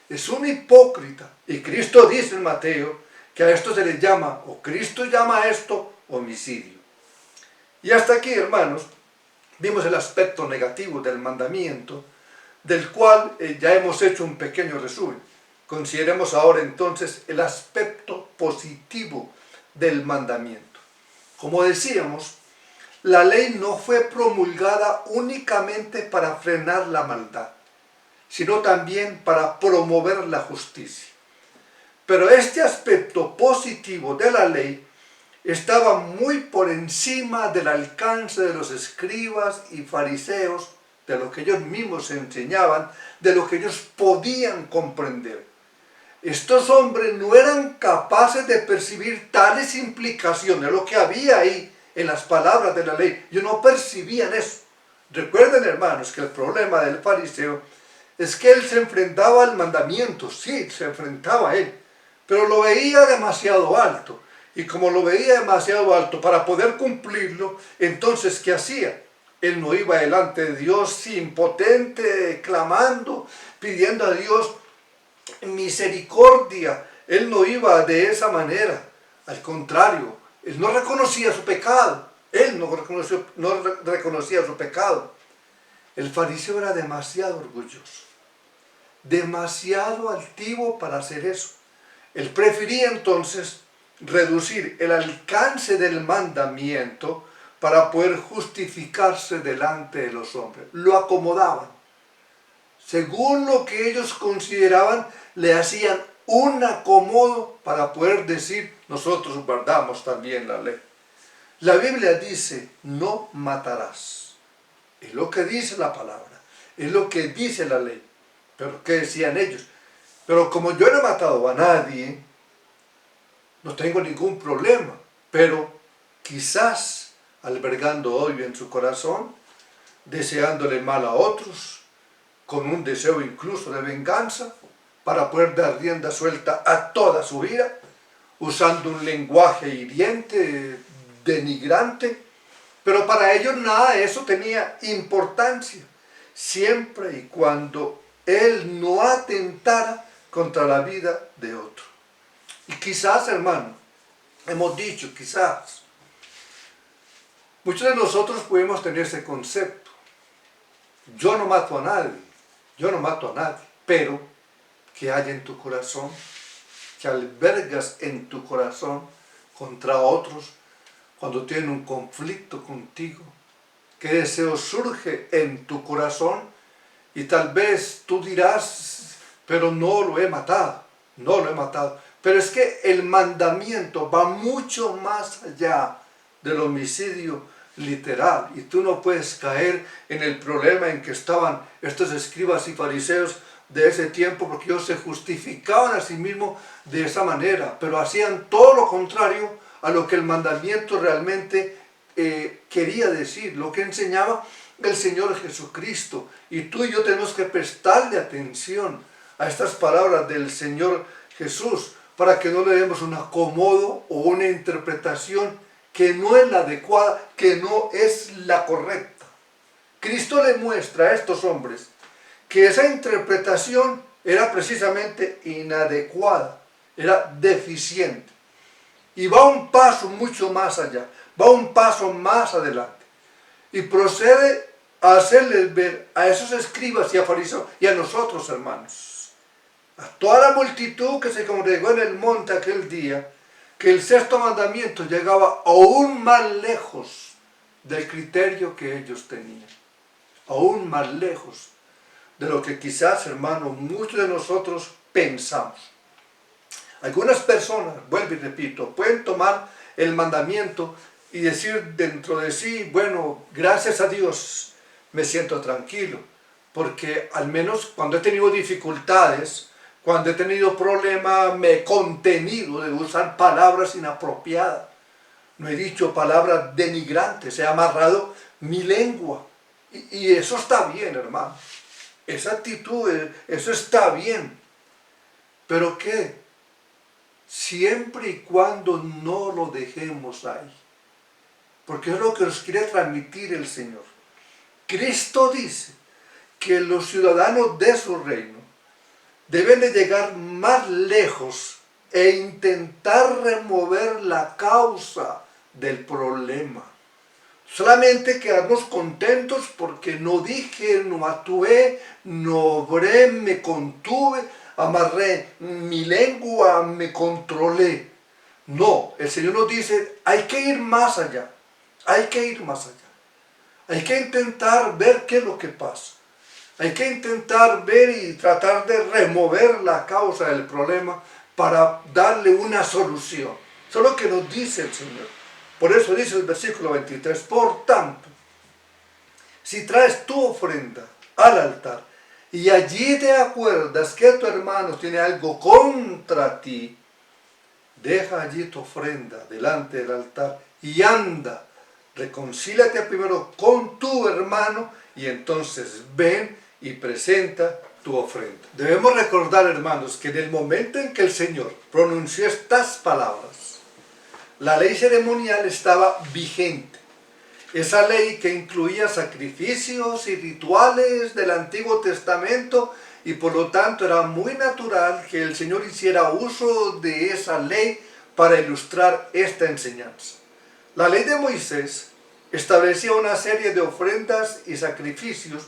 Es un hipócrita. Y Cristo dice en Mateo que a esto se le llama, o Cristo llama a esto, homicidio. Y hasta aquí, hermanos, vimos el aspecto negativo del mandamiento, del cual ya hemos hecho un pequeño resumen. Consideremos ahora entonces el aspecto positivo del mandamiento. Como decíamos, la ley no fue promulgada únicamente para frenar la maldad, sino también para promover la justicia. Pero este aspecto positivo de la ley estaba muy por encima del alcance de los escribas y fariseos, de lo que ellos mismos enseñaban, de lo que ellos podían comprender. Estos hombres no eran capaces de percibir tales implicaciones, lo que había ahí en las palabras de la ley. Ellos no percibían eso. Recuerden, hermanos, que el problema del fariseo es que él se enfrentaba al mandamiento. Sí, se enfrentaba a él, pero lo veía demasiado alto. Y como lo veía demasiado alto para poder cumplirlo, entonces, ¿qué hacía? Él no iba delante de Dios impotente, clamando, pidiendo a Dios misericordia. Él no iba de esa manera. Al contrario, él no reconocía su pecado. Él no reconocía su pecado. El fariseo era demasiado orgulloso, demasiado altivo para hacer eso. Él prefería entonces reducir el alcance del mandamiento para poder justificarse delante de los hombres. Lo acomodaban. Según lo que ellos consideraban, le hacían un acomodo para poder decir, nosotros guardamos también la ley. La Biblia dice, no matarás. Es lo que dice la palabra, es lo que dice la ley. Pero ¿qué decían ellos? Pero como yo no he matado a nadie, no tengo ningún problema. Pero quizás albergando odio en su corazón, deseándole mal a otros, con un deseo incluso de venganza, para poder dar rienda suelta a toda su vida, usando un lenguaje hiriente, denigrante, pero para ellos nada de eso tenía importancia, siempre y cuando él no atentara contra la vida de otro. Y quizás, hermano, hemos dicho, quizás, muchos de nosotros podemos tener ese concepto. Yo no mato a nadie, pero ¿qué hay en tu corazón? ¿Qué albergas en tu corazón contra otros cuando tienen un conflicto contigo? ¿Qué deseo surge en tu corazón? Y tal vez tú dirás, pero no lo he matado. Pero es que el mandamiento va mucho más allá del homicidio literal. Y tú no puedes caer en el problema en que estaban estos escribas y fariseos de ese tiempo, porque ellos se justificaban a sí mismos de esa manera, pero hacían todo lo contrario a lo que el mandamiento realmente quería decir, lo que enseñaba el Señor Jesucristo. Y tú y yo tenemos que prestarle atención a estas palabras del Señor Jesús, para que no le demos un acomodo o una interpretación que no es la adecuada, que no es la correcta. Cristo le muestra a estos hombres que esa interpretación era precisamente inadecuada, era deficiente. Y va un paso mucho más allá, va un paso más adelante. Y procede a hacerles ver a esos escribas y a fariseos y a nosotros, hermanos, a toda la multitud que se congregó en el monte aquel día, que el sexto mandamiento llegaba aún más lejos del criterio que ellos tenían, aún más lejos de lo que quizás, hermanos, muchos de nosotros pensamos. Algunas personas, vuelvo y repito, pueden tomar el mandamiento y decir dentro de sí, bueno, gracias a Dios me siento tranquilo, porque al menos cuando he tenido dificultades, cuando he tenido problemas, me he contenido de usar palabras inapropiadas. No he dicho palabras denigrantes, he amarrado mi lengua. Y eso está bien, hermano. Esa actitud, eso está bien. ¿Pero qué? Siempre y cuando no lo dejemos ahí. Porque es lo que nos quiere transmitir el Señor. Cristo dice que los ciudadanos de su reino deben de llegar más lejos e intentar remover la causa del problema. Solamente quedarnos contentos porque no dije, no actué, no obré, me contuve, amarré mi lengua, me controlé. No, el Señor nos dice, hay que ir más allá, hay que ir más allá. Hay que intentar ver qué es lo que pasa. Hay que intentar ver y tratar de remover la causa del problema para darle una solución. Eso es lo que nos dice el Señor. Por eso dice el versículo 23, por tanto, si traes tu ofrenda al altar y allí te acuerdas que tu hermano tiene algo contra ti, deja allí tu ofrenda delante del altar y anda, reconcíliate primero con tu hermano y entonces ven y presenta tu ofrenda. Debemos recordar, hermanos, que en el momento en que el Señor pronunció estas palabras, la ley ceremonial estaba vigente. Esa ley que incluía sacrificios y rituales del Antiguo Testamento y por lo tanto era muy natural que el Señor hiciera uso de esa ley para ilustrar esta enseñanza. La ley de Moisés establecía una serie de ofrendas y sacrificios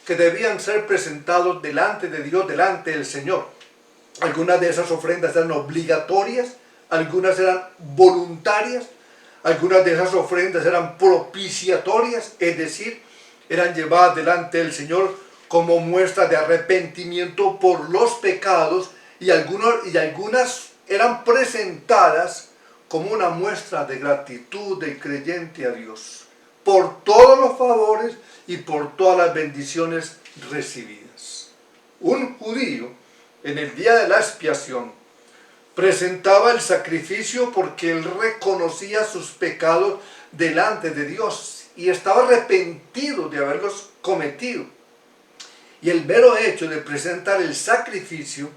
que debían ser presentados delante de Dios, delante del Señor. Algunas de esas ofrendas eran obligatorias, algunas eran voluntarias, algunas de esas ofrendas eran propiciatorias, es decir, eran llevadas delante del Señor como muestra de arrepentimiento por los pecados y algunas eran presentadas como una muestra de gratitud del creyente a Dios por todos los favores y por todas las bendiciones recibidas. Un judío, en el día de la expiación, presentaba el sacrificio porque él reconocía sus pecados delante de Dios y estaba arrepentido de haberlos cometido. Y el mero hecho de presentar el sacrificio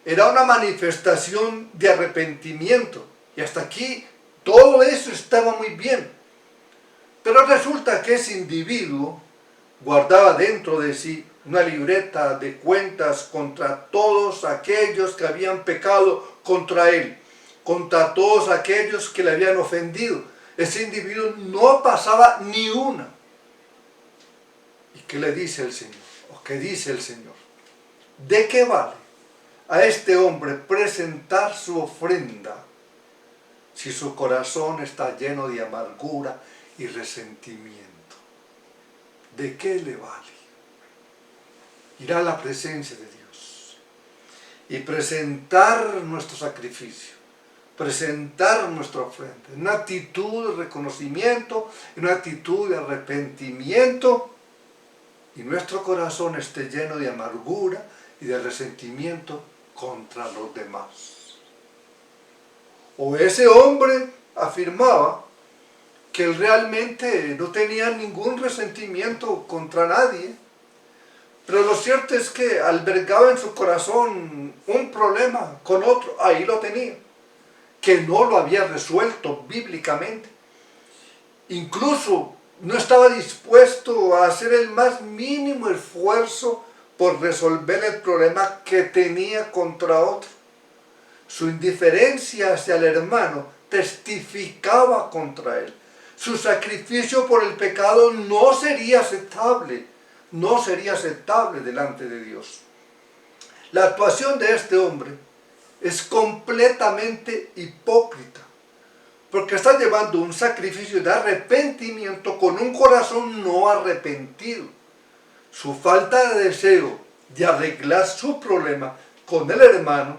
era una manifestación de arrepentimiento. Y hasta aquí todo eso estaba muy bien. Pero resulta que ese individuo guardaba dentro de sí una libreta de cuentas contra todos aquellos que habían pecado contra él, contra todos aquellos que le habían ofendido. Ese individuo no pasaba ni una. ¿Y qué le dice el Señor? ¿O qué dice el Señor? ¿De qué vale a este hombre presentar su ofrenda si su corazón está lleno de amargura y resentimiento? ¿De qué le vale? Ir a la presencia de Dios y presentar nuestro sacrificio, presentar nuestra ofrenda, en una actitud de reconocimiento, en una actitud de arrepentimiento, y nuestro corazón esté lleno de amargura y de resentimiento contra los demás. O ese hombre afirmaba que él realmente no tenía ningún resentimiento contra nadie, pero lo cierto es que albergaba en su corazón un problema con otro, ahí lo tenía, que no lo había resuelto bíblicamente. Incluso no estaba dispuesto a hacer el más mínimo esfuerzo por resolver el problema que tenía contra otro. Su indiferencia hacia el hermano testificaba contra él. Su sacrificio por el pecado no sería aceptable delante de Dios. La actuación de este hombre es completamente hipócrita, porque está llevando un sacrificio de arrepentimiento con un corazón no arrepentido. Su falta de deseo de arreglar su problema con el hermano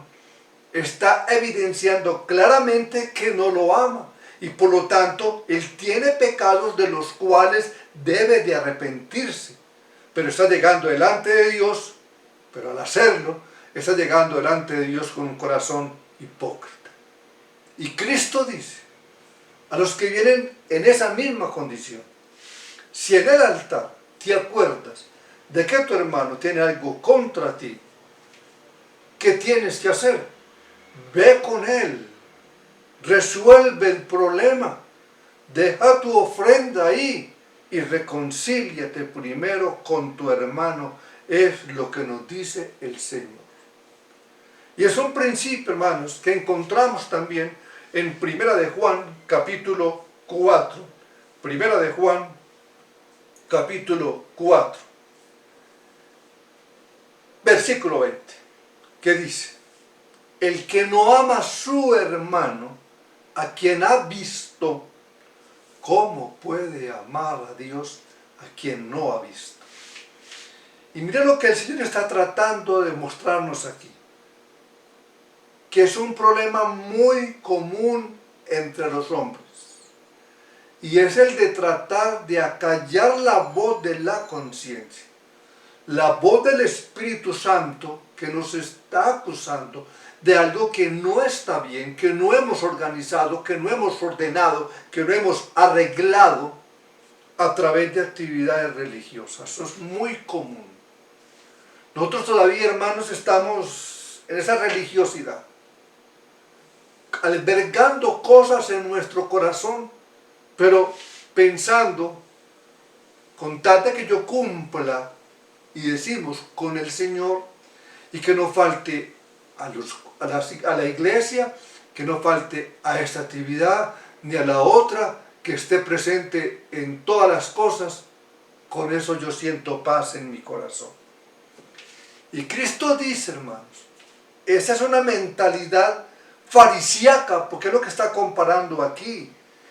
está evidenciando claramente que no lo ama, y por lo tanto él tiene pecados de los cuales debe de arrepentirse, pero está llegando delante de Dios, pero al hacerlo está llegando delante de Dios con un corazón hipócrita. Y Cristo dice a los que vienen en esa misma condición: si en el altar te acuerdas de que tu hermano tiene algo contra ti, ¿qué tienes que hacer? Ve con él, resuelve el problema, deja tu ofrenda ahí y reconcíliate primero con tu hermano. Es lo que nos dice el Señor. Y es un principio, hermanos, que encontramos también en Primera de Juan, capítulo 4. Primera de Juan, capítulo 4, versículo 20, que dice: el que no ama a su hermano, a quien ha visto, ¿cómo puede amar a Dios a quien no ha visto? Y miren lo que el Señor está tratando de mostrarnos aquí, que es un problema muy común entre los hombres, y es el de tratar de acallar la voz de la conciencia, la voz del Espíritu Santo que nos está acusando de algo que no está bien, que no hemos organizado, que no hemos ordenado, que no hemos arreglado a través de actividades religiosas. Eso es muy común. Nosotros todavía, hermanos, estamos en esa religiosidad, albergando cosas en nuestro corazón, pero pensando, con tal de que yo cumpla, y decimos, con el Señor, y que no falte a la iglesia, que no falte a esta actividad, ni a la otra, que esté presente en todas las cosas. Con eso yo siento paz en mi corazón. Y Cristo dice, hermanos, esa es una mentalidad farisíaca, porque es lo que está comparando aquí,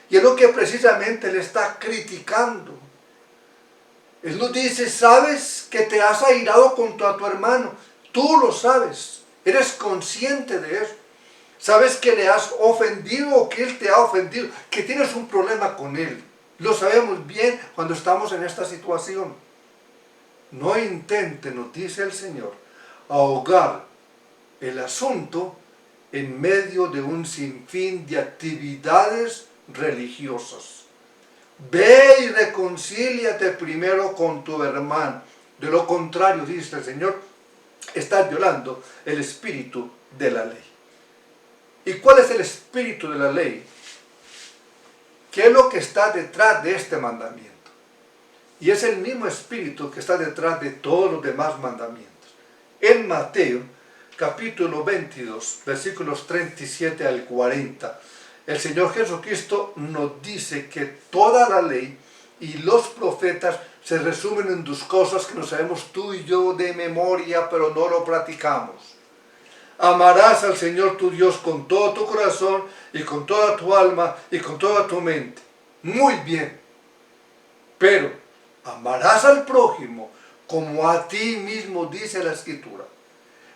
y es lo que precisamente le está criticando. Él nos dice: sabes que te has airado contra tu hermano, tú lo sabes, Eres consciente de eso. Sabes que le has ofendido o que él te ha ofendido, que tienes un problema con él. Lo sabemos bien cuando estamos en esta situación. No intente, nos dice el Señor, ahogar el asunto en medio de un sinfín de actividades religiosas. Ve y reconcíliate primero con tu hermano. De lo contrario, dice el Señor, estás violando el espíritu de la ley. ¿Y cuál es el espíritu de la ley? ¿Qué es lo que está detrás de este mandamiento? Y es el mismo espíritu que está detrás de todos los demás mandamientos. En Mateo, capítulo 22, versículos 37 al 40, el Señor Jesucristo nos dice que toda la ley y los profetas se resumen en dos cosas que no sabemos tú y yo de memoria, pero no lo practicamos. Amarás al Señor tu Dios con todo tu corazón y con toda tu alma y con toda tu mente. Muy bien. Pero amarás al prójimo como a ti mismo, dice la Escritura.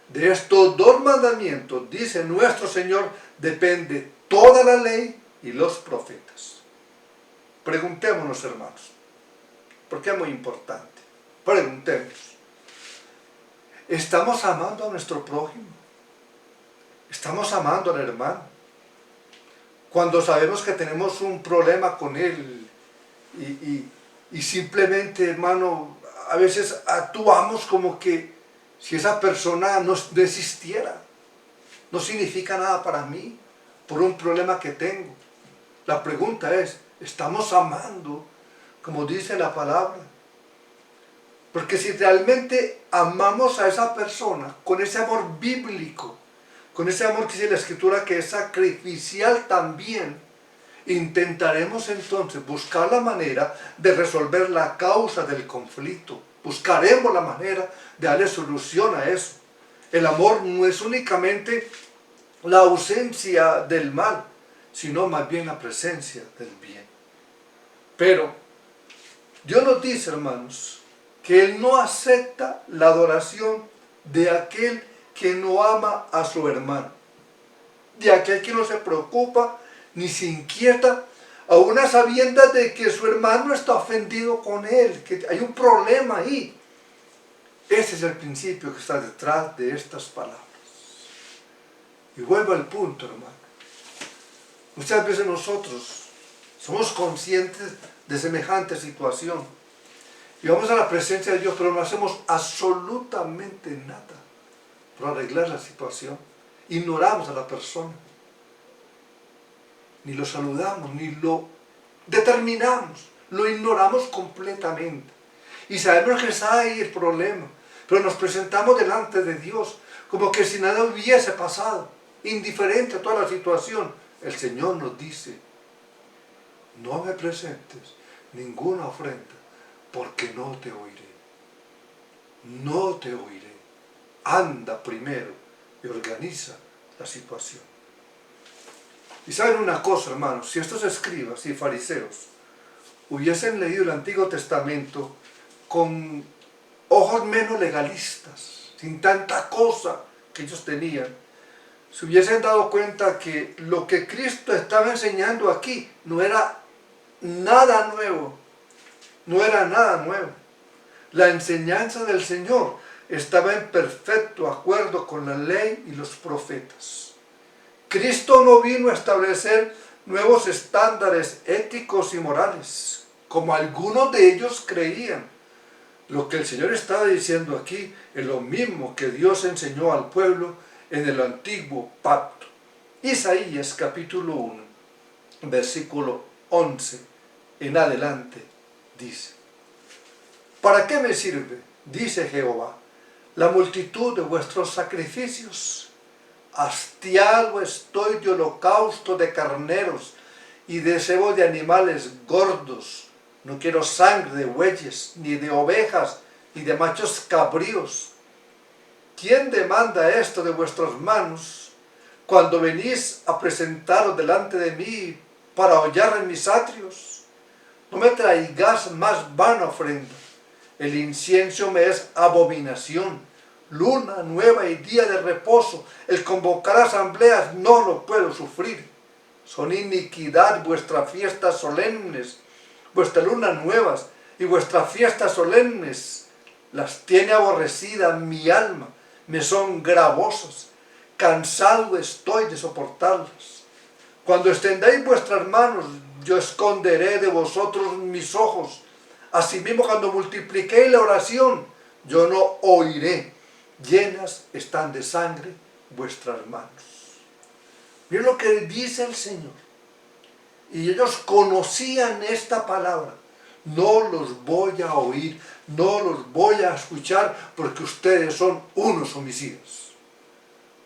De estos dos mandamientos, dice nuestro Señor, depende toda la ley y los profetas. Preguntémonos, hermanos, porque es muy importante. Preguntemos. ¿Estamos amando a nuestro prójimo? ¿Estamos amando al hermano? Cuando sabemos que tenemos un problema con él y simplemente, hermano, a veces actuamos como que si esa persona no existiera, no significa nada para mí por un problema que tengo. La pregunta es, ¿estamos amando como dice la palabra? Porque si realmente amamos a esa persona con ese amor bíblico, con ese amor que dice la Escritura que es sacrificial también, intentaremos entonces buscar la manera de resolver la causa del conflicto. Buscaremos la manera de darle solución a eso. El amor no es únicamente la ausencia del mal, sino más bien la presencia del bien. Pero Dios nos dice, hermanos, que Él no acepta la adoración de aquel que no ama a su hermano, de aquel que no se preocupa ni se inquieta, aún a sabiendas de que su hermano está ofendido con él, que hay un problema ahí. Ese es el principio que está detrás de estas palabras. Y vuelvo al punto, hermano. Muchas veces nosotros somos conscientes de semejante situación y vamos a la presencia de Dios, pero no hacemos absolutamente nada para arreglar la situación. Ignoramos a la persona, ni lo saludamos, ni lo determinamos, lo ignoramos completamente. Y sabemos que está ahí el problema, pero nos presentamos delante de Dios como que si nada hubiese pasado, indiferente a toda la situación. El Señor nos dice, no me presentes ninguna ofrenda, porque no te oiré. No te oiré. Anda primero y organiza la situación. Y saben una cosa, hermanos, si estos escribas y fariseos hubiesen leído el Antiguo Testamento con ojos menos legalistas, sin tanta cosa que ellos tenían, se hubiesen dado cuenta que lo que Cristo estaba enseñando aquí no era nada nuevo, no era nada nuevo. La enseñanza del Señor estaba en perfecto acuerdo con la ley y los profetas. Cristo no vino a establecer nuevos estándares éticos y morales, como algunos de ellos creían. Lo que el Señor estaba diciendo aquí es lo mismo que Dios enseñó al pueblo en el antiguo pacto. Isaías capítulo 1, versículo 11 en adelante dice: ¿Para qué me sirve, dice Jehová, la multitud de vuestros sacrificios? Hastiado estoy de holocausto de carneros y de cebo de animales gordos. No quiero sangre de bueyes, ni de ovejas, ni de machos cabríos. ¿Quién demanda esto de vuestras manos cuando venís a presentaros delante de mí para hollar en mis atrios? No me traigas más vana ofrenda. El incienso me es abominación. luna nueva y día de reposo. El convocar asambleas no lo puedo sufrir. Son iniquidad vuestras fiestas solemnes, vuestras lunas nuevas y vuestras fiestas solemnes. Las tiene aborrecida mi alma, me son gravosas. Cansado estoy de soportarlas. Cuando extendáis vuestras manos, yo esconderé de vosotros mis ojos. Asimismo, cuando multipliquéis la oración, yo no oiré. Llenas están de sangre vuestras manos. Miren lo que dice el Señor. Y ellos conocían esta palabra. No los voy a oír, no los voy a escuchar, porque ustedes son unos homicidas.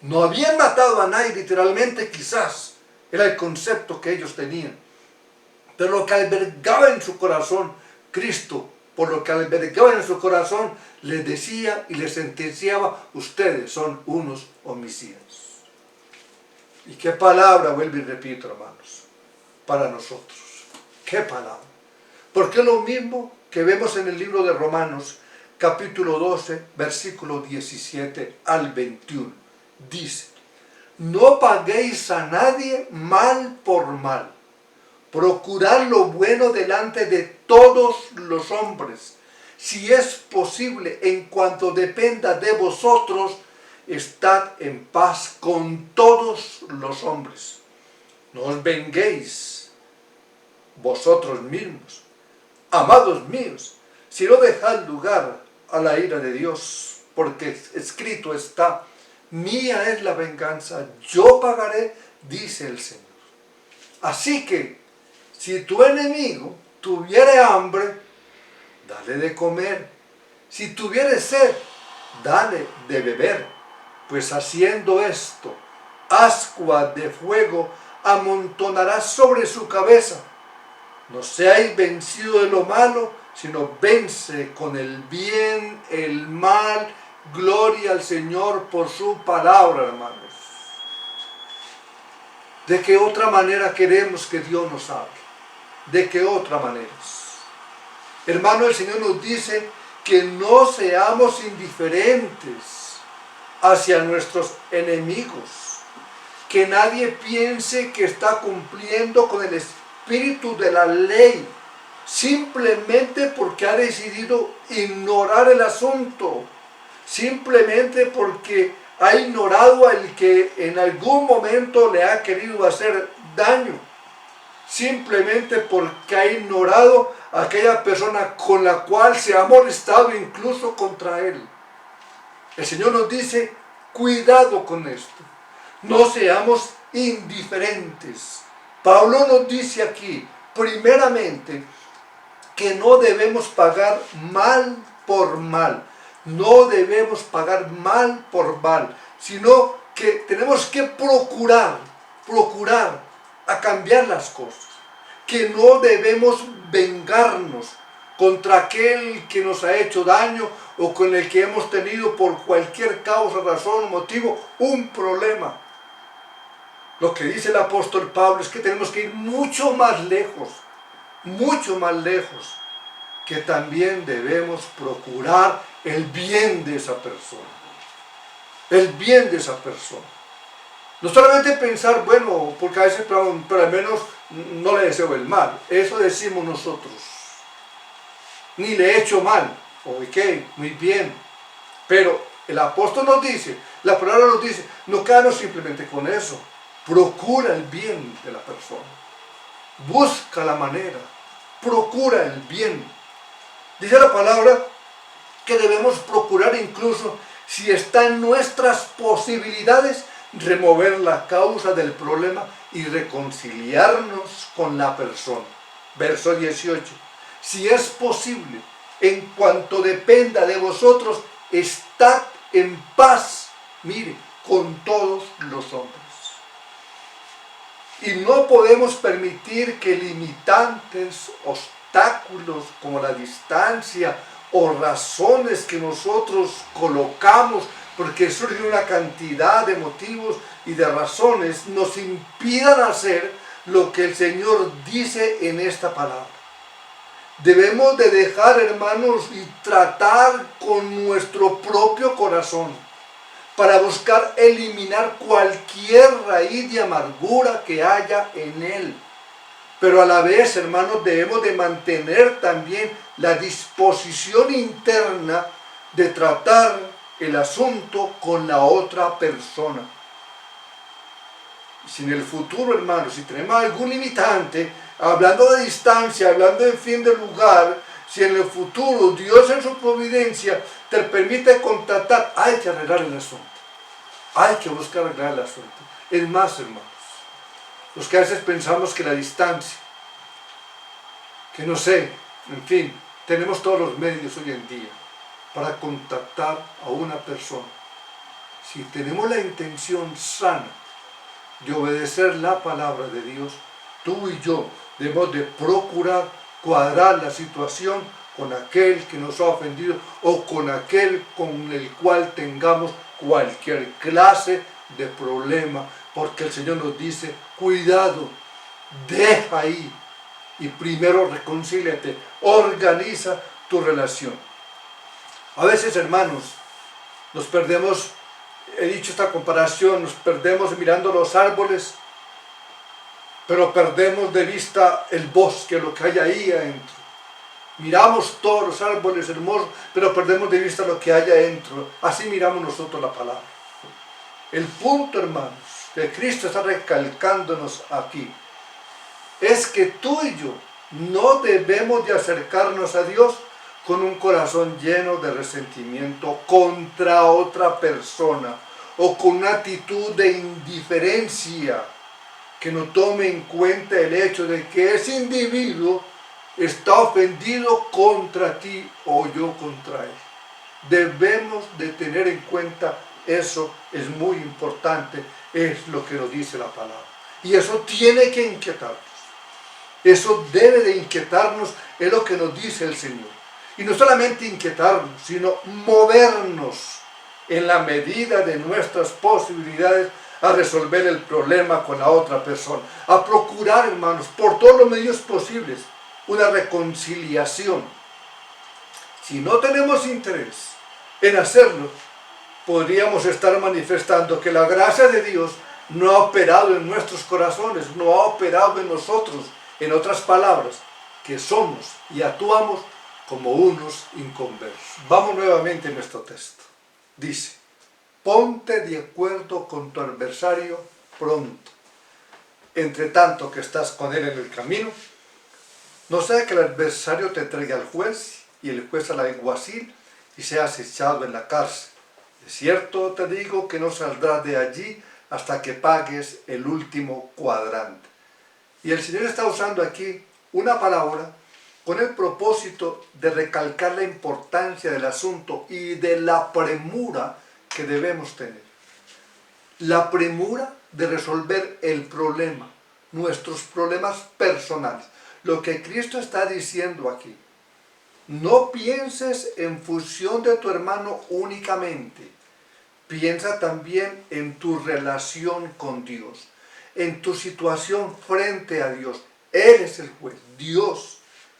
No habían matado a nadie, literalmente, quizás. Era el concepto que ellos tenían. Pero lo que albergaba en su corazón, Cristo, por lo que albergaba en su corazón, les decía y les sentenciaba: ustedes son unos homicidas. ¿Y qué palabra, vuelvo y repito, hermanos, para nosotros? ¿Qué palabra? Porque es lo mismo que vemos en el libro de Romanos, capítulo 12, versículo 17 al 21. Dice: no paguéis a nadie mal por mal. Procurad lo bueno delante de todos los hombres. Si es posible, en cuanto dependa de vosotros, estad en paz con todos los hombres. No os venguéis vosotros mismos, amados míos, sino dejad lugar a la ira de Dios, porque escrito está: mía es la venganza, yo pagaré, dice el Señor. Así que, si tu enemigo tuviere hambre, dale de comer. Si tuviere sed, dale de beber. Pues haciendo esto, ascua de fuego amontonará sobre su cabeza. No seáis vencidos de lo malo, sino vence con el bien el mal. Gloria al Señor por su palabra, hermanos. ¿De qué otra manera queremos que Dios nos hable? ¿De qué otra manera? Hermano, el Señor nos dice que no seamos indiferentes hacia nuestros enemigos. Que nadie piense que está cumpliendo con el espíritu de la ley simplemente porque ha decidido ignorar el asunto. Simplemente porque ha ignorado al que en algún momento le ha querido hacer daño. Simplemente porque ha ignorado a aquella persona con la cual se ha molestado incluso contra él. El Señor nos dice: cuidado con esto. No seamos indiferentes. Pablo nos dice aquí, primeramente, que no debemos pagar mal por mal. No debemos pagar mal por mal, sino que tenemos que procurar a cambiar las cosas. Que no debemos vengarnos contra aquel que nos ha hecho daño o con el que hemos tenido por cualquier causa, razón o motivo un problema. Lo que dice el apóstol Pablo es que tenemos que ir mucho más lejos, que también debemos procurar el bien de esa persona. El bien de esa persona. No solamente pensar, bueno, porque a veces, pero al menos no le deseo el mal. Eso decimos nosotros. Ni le he hecho mal. Ok, muy bien. Pero el apóstol nos dice, la palabra nos dice, no quedarnos simplemente con eso. Procura el bien de la persona. Busca la manera. Procura el bien. Dice la palabra que debemos procurar, incluso si está en nuestras posibilidades, remover la causa del problema y reconciliarnos con la persona. Verso 18. Si es posible, en cuanto dependa de vosotros, estad en paz, mire, con todos los hombres. Y no podemos permitir que limitantes, obstáculos como la distancia o razones que nosotros colocamos, porque surge una cantidad de motivos y de razones, nos impidan hacer lo que el Señor dice en esta palabra. Debemos de dejar, hermanos, y tratar con nuestro propio corazón para buscar eliminar cualquier raíz de amargura que haya en él. Pero a la vez, hermanos, debemos de mantener también la disposición interna de tratar el asunto con la otra persona. Si en el futuro, hermanos, si tenemos algún limitante, hablando de distancia, hablando en fin de lugar, si en el futuro Dios en su providencia te permite contactar, hay que arreglar el asunto. Hay que buscar arreglar el asunto. Es más, hermanos, los que a veces pensamos que la distancia, que no sé, en fin, tenemos todos los medios hoy en día para contactar a una persona. Si tenemos la intención sana de obedecer la palabra de Dios, tú y yo debemos de procurar cuadrar la situación con aquel que nos ha ofendido o con aquel con el cual tengamos cualquier clase de problema, porque el Señor nos dice, cuidado, deja ahí y primero reconcíliate, organiza tu relación. A veces, hermanos, nos perdemos, he dicho esta comparación, nos perdemos mirando los árboles, pero perdemos de vista el bosque, lo que hay ahí adentro. Miramos todos los árboles hermosos, pero perdemos de vista lo que hay adentro. Así miramos nosotros la palabra. El punto, hermanos, que Cristo está recalcándonos aquí, es que tú y yo no debemos de acercarnos a Dios con un corazón lleno de resentimiento contra otra persona o con una actitud de indiferencia que no tome en cuenta el hecho de que ese individuo está ofendido contra ti o yo contra él. Debemos de tener en cuenta eso, es muy importante, es lo que nos dice la palabra. Y eso tiene que inquietarnos. Eso debe de inquietarnos, es lo que nos dice el Señor. Y no solamente inquietarnos, sino movernos en la medida de nuestras posibilidades a resolver el problema con la otra persona. A procurar, hermanos, por todos los medios posibles, una reconciliación. Si no tenemos interés en hacerlo, podríamos estar manifestando que la gracia de Dios no ha operado en nuestros corazones, no ha operado en nosotros. En otras palabras, que somos y actuamos como unos inconversos. Vamos nuevamente a nuestro texto. Dice, ponte de acuerdo con tu adversario pronto, entre tanto que estás con él en el camino, no sea que el adversario te entregue al juez y el juez al alguacil y seas echado en la cárcel. De cierto te digo que no saldrás de allí hasta que pagues el último cuadrante. Y el Señor está usando aquí una palabra con el propósito de recalcar la importancia del asunto y de la premura que debemos tener. La premura de resolver el problema, nuestros problemas personales. Lo que Cristo está diciendo aquí. No pienses en función de tu hermano únicamente. Piensa también en tu relación con Dios, en tu situación frente a Dios. Él es el juez, Dios,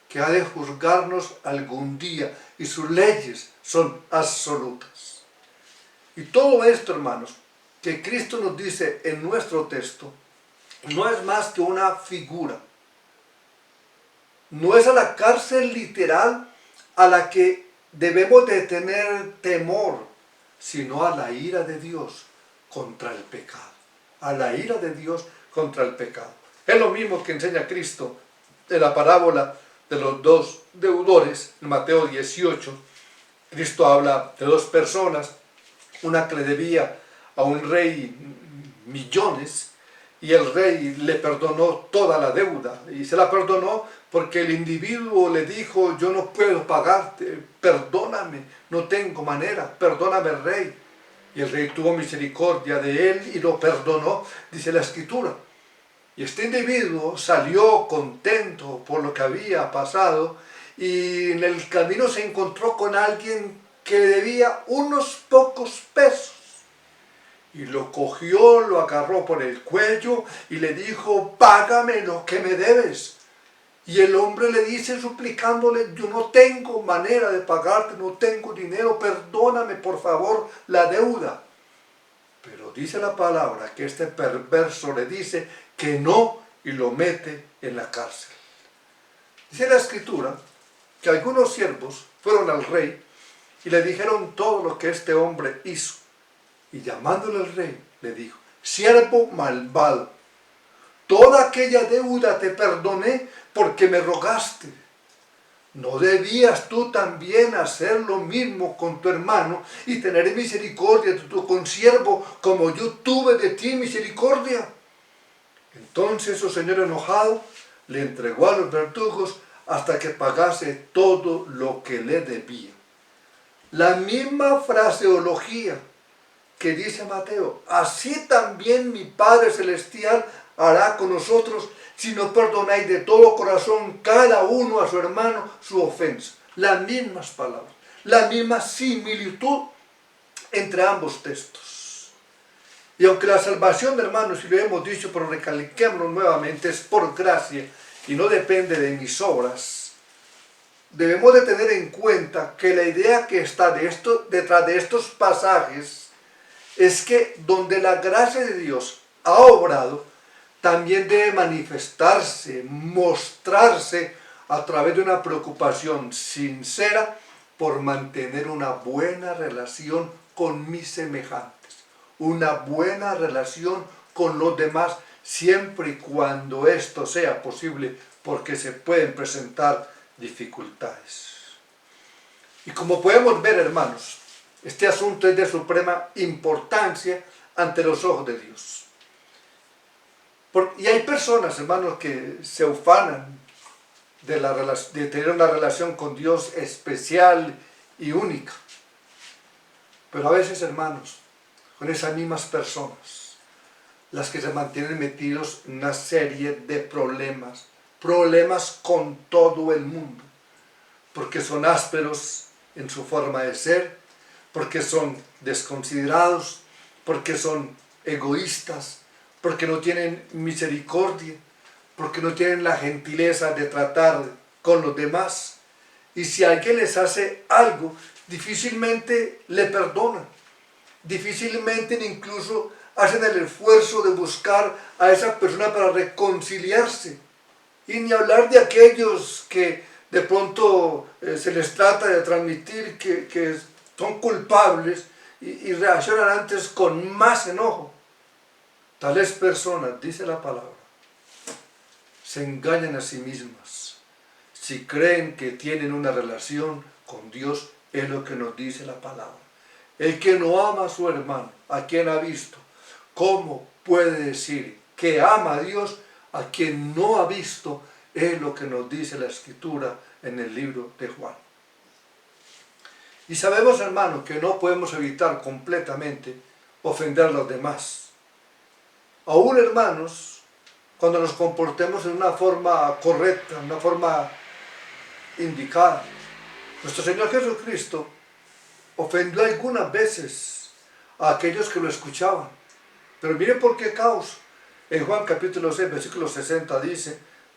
que ha de juzgarnos algún día, y sus leyes son absolutas. Y todo esto, hermanos, que Cristo nos dice en nuestro texto, no es más que una figura. No es a la cárcel literal a la que debemos de tener temor, sino a la ira de Dios contra el pecado. A la ira de Dios contra el pecado. Es lo mismo que enseña Cristo en la parábola de los dos deudores, en Mateo 18. Cristo habla de dos personas, una que le debía a un rey millones, y el rey le perdonó toda la deuda, y se la perdonó porque el individuo le dijo, yo no puedo pagarte, perdóname, no tengo manera, perdóname rey. Y el rey tuvo misericordia de él y lo perdonó, dice la Escritura. Y este individuo salió contento por lo que había pasado, y en el camino se encontró con alguien que debía unos pocos pesos. Y lo cogió, lo agarró por el cuello y le dijo, págame lo que me debes. Y el hombre le dice suplicándole, yo no tengo manera de pagarte, no tengo dinero, perdóname por favor la deuda. Pero dice la palabra que este perverso le dice que no y lo mete en la cárcel. Dice la escritura que algunos siervos fueron al rey y le dijeron todo lo que este hombre hizo. Y llamándole al rey le dijo, siervo malvado, toda aquella deuda te perdoné porque me rogaste. ¿No debías tú también hacer lo mismo con tu hermano y tener misericordia de tu consiervo como yo tuve de ti misericordia? Entonces su señor enojado le entregó a los verdugos hasta que pagase todo lo que le debía. La misma fraseología que dice Mateo, así también mi Padre Celestial hará con nosotros si no perdonáis de todo corazón cada uno a su hermano su ofensa. Las mismas palabras, la misma similitud entre ambos textos. Y aunque la salvación, hermanos, y lo hemos dicho, pero recalquémoslo nuevamente, es por gracia y no depende de mis obras, debemos de tener en cuenta que la idea que está detrás de estos pasajes es que donde la gracia de Dios ha obrado, también debe manifestarse, mostrarse a través de una preocupación sincera por mantener una buena relación con mis semejantes, una buena relación con los demás, siempre y cuando esto sea posible, porque se pueden presentar dificultades. Y como podemos ver, hermanos, este asunto es de suprema importancia ante los ojos de Dios. Y hay personas, hermanos, que se ufanan de tener una relación con Dios especial y única. Pero a veces, hermanos, con esas mismas personas, las que se mantienen metidos en una serie de problemas con todo el mundo, porque son ásperos en su forma de ser, porque son desconsiderados, porque son egoístas, porque no tienen misericordia, porque no tienen la gentileza de tratar con los demás. Y si alguien les hace algo, difícilmente le perdonan, difícilmente incluso hacen el esfuerzo de buscar a esa persona para reconciliarse. Y ni hablar de aquellos que de pronto se les trata de transmitir que son culpables y reaccionan antes con más enojo. Tales personas, dice la palabra, se engañan a sí mismas. Si creen que tienen una relación con Dios, es lo que nos dice la palabra. El que no ama a su hermano, a quien ha visto, ¿cómo puede decir que ama a Dios a quien no ha visto? Es lo que nos dice la Escritura en el libro de Juan. Y sabemos, hermanos, que no podemos evitar completamente ofender a los demás. Aún, hermanos, cuando nos comportemos en una forma correcta, una forma indicada. Nuestro Señor Jesucristo ofendió algunas veces a aquellos que lo escuchaban. Pero miren por qué causa. En Juan capítulo 6, versículo 60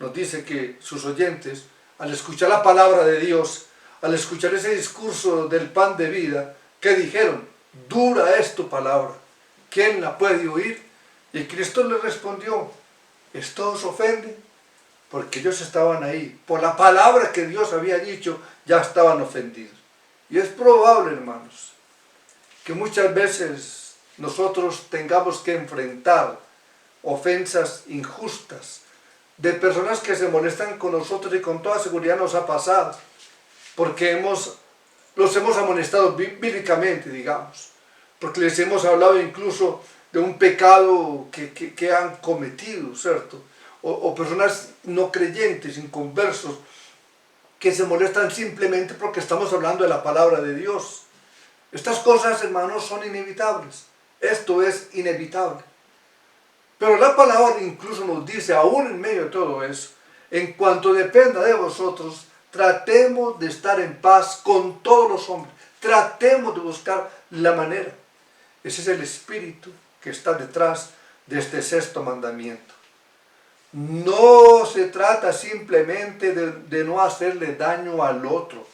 nos dice que sus oyentes, al escuchar la palabra de Dios, al escuchar ese discurso del pan de vida, ¿qué dijeron? Dura es tu palabra, ¿quién la puede oír? Y Cristo les respondió, ¿esto os ofende? Porque ellos estaban ahí, por la palabra que Dios había dicho, ya estaban ofendidos. Y es probable, hermanos, que muchas veces nosotros tengamos que enfrentar ofensas injustas de personas que se molestan con nosotros, y con toda seguridad nos ha pasado, porque los hemos amonestado bíblicamente, digamos, porque les hemos hablado incluso de un pecado que han cometido, ¿cierto? O personas no creyentes, inconversos, que se molestan simplemente porque estamos hablando de la palabra de Dios. Estas cosas, hermanos, son inevitables. Esto es inevitable. Pero la palabra incluso nos dice, aún en medio de todo eso, en cuanto dependa de vosotros, tratemos de estar en paz con todos los hombres. Tratemos de buscar la manera. Ese es el espíritu que está detrás de este sexto mandamiento. No se trata simplemente de no hacerle daño al otro.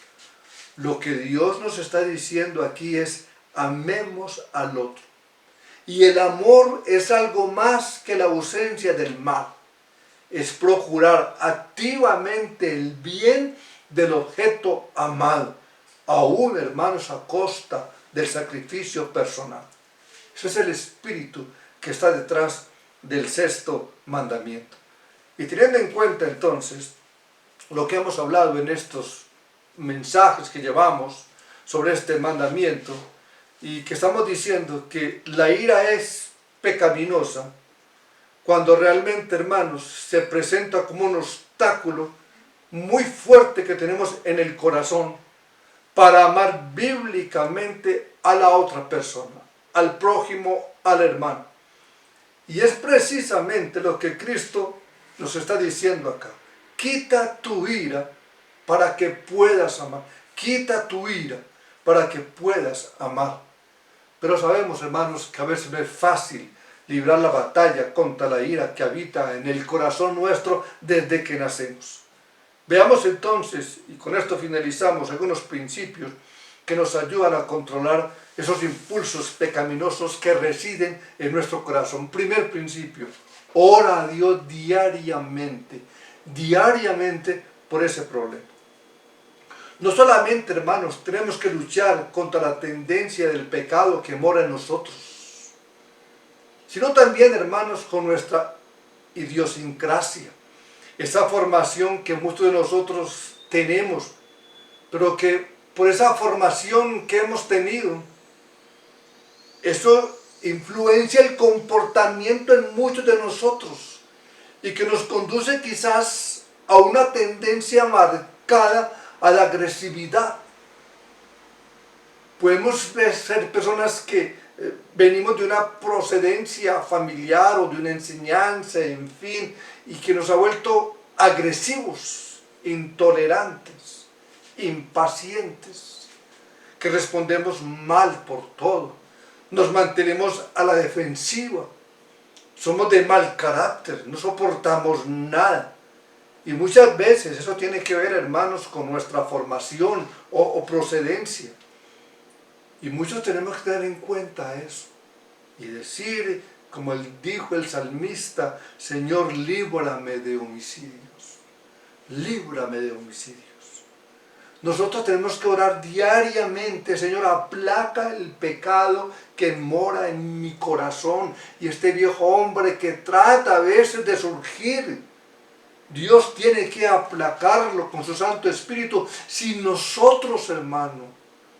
Lo que Dios nos está diciendo aquí es: amemos al otro. Y el amor es algo más que la ausencia del mal. Es procurar activamente el bien del objeto amado, aún, hermanos, a costa del sacrificio personal. Ese es el espíritu que está detrás del sexto mandamiento. Y teniendo en cuenta entonces lo que hemos hablado en estos mensajes que llevamos sobre este mandamiento, y que estamos diciendo que la ira es pecaminosa, cuando realmente, hermanos, se presenta como un obstáculo muy fuerte que tenemos en el corazón para amar bíblicamente a la otra persona, al prójimo, al hermano. Y es precisamente lo que Cristo nos está diciendo acá: quita tu ira para que puedas amar. Quita tu ira para que puedas amar. Pero sabemos, hermanos, que a veces no es fácil librar la batalla contra la ira que habita en el corazón nuestro desde que nacemos. Veamos entonces, y con esto finalizamos, algunos principios que nos ayudan a controlar esos impulsos pecaminosos que residen en nuestro corazón. Primer principio: ora a Dios diariamente por ese problema. No solamente, hermanos, tenemos que luchar contra la tendencia del pecado que mora en nosotros, sino también, hermanos, con nuestra idiosincrasia, esa formación que muchos de nosotros tenemos, pero que por esa formación que hemos tenido, eso influencia el comportamiento en muchos de nosotros y que nos conduce quizás a una tendencia marcada a la agresividad. Podemos ser personas que venimos de una procedencia familiar o de una enseñanza, en fin, y que nos ha vuelto agresivos, intolerantes, impacientes, que respondemos mal por todo, nos mantenemos a la defensiva, somos de mal carácter, no soportamos nada. Y muchas veces eso tiene que ver, hermanos, con nuestra formación o procedencia. Y muchos tenemos que tener en cuenta eso y decir, como dijo el salmista: Señor, líbrame de homicidios. Líbrame de homicidios. Nosotros tenemos que orar diariamente: Señor, aplaca el pecado que mora en mi corazón y este viejo hombre que trata a veces de surgir. Dios tiene que aplacarlo con su Santo Espíritu. Si nosotros, hermano,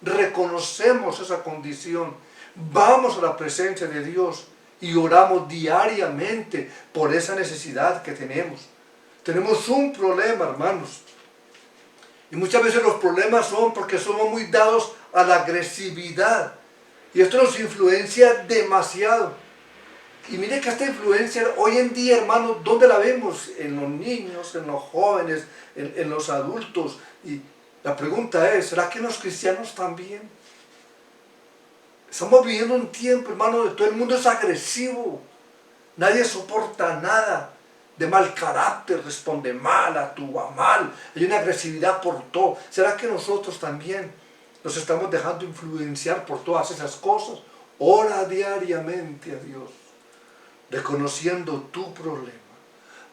reconocemos esa condición, vamos a la presencia de Dios y oramos diariamente por esa necesidad que tenemos. Tenemos un problema, hermanos, y muchas veces los problemas son porque somos muy dados a la agresividad, y esto nos influencia demasiado. Y mire que esta influencia hoy en día, hermanos, ¿dónde la vemos? En los niños, en los jóvenes, en los adultos. Y la pregunta es: ¿será que en los cristianos también? Estamos viviendo un tiempo, hermano, donde todo el mundo es agresivo. Nadie soporta nada. De mal carácter, responde mal, actúa mal. Hay una agresividad por todo. ¿Será que nosotros también nos estamos dejando influenciar por todas esas cosas? Ora diariamente a Dios, reconociendo tu problema,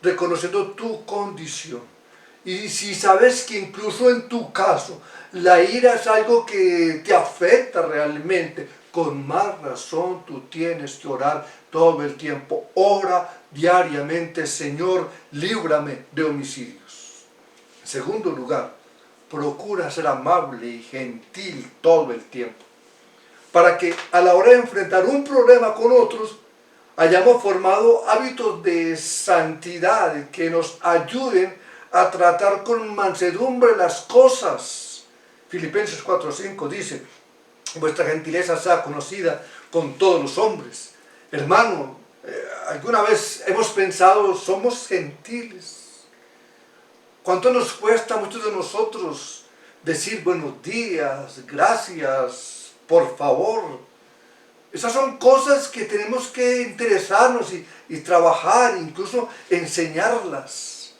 reconociendo tu condición. Y si sabes que incluso en tu caso la ira es algo que te afecta realmente, con más razón tú tienes que orar todo el tiempo. Ora diariamente: Señor, líbrame de homicidios. En segundo lugar, procura ser amable y gentil todo el tiempo, para que a la hora de enfrentar un problema con otros, hayamos formado hábitos de santidad que nos ayuden a tratar con mansedumbre las cosas. Filipenses 4:5 dice: vuestra gentileza sea conocida con todos los hombres. Hermano, ¿alguna vez hemos pensado, somos gentiles? ¿Cuánto nos cuesta a muchos de nosotros decir buenos días, gracias, por favor? Esas son cosas que tenemos que interesarnos y trabajar, incluso enseñarlas.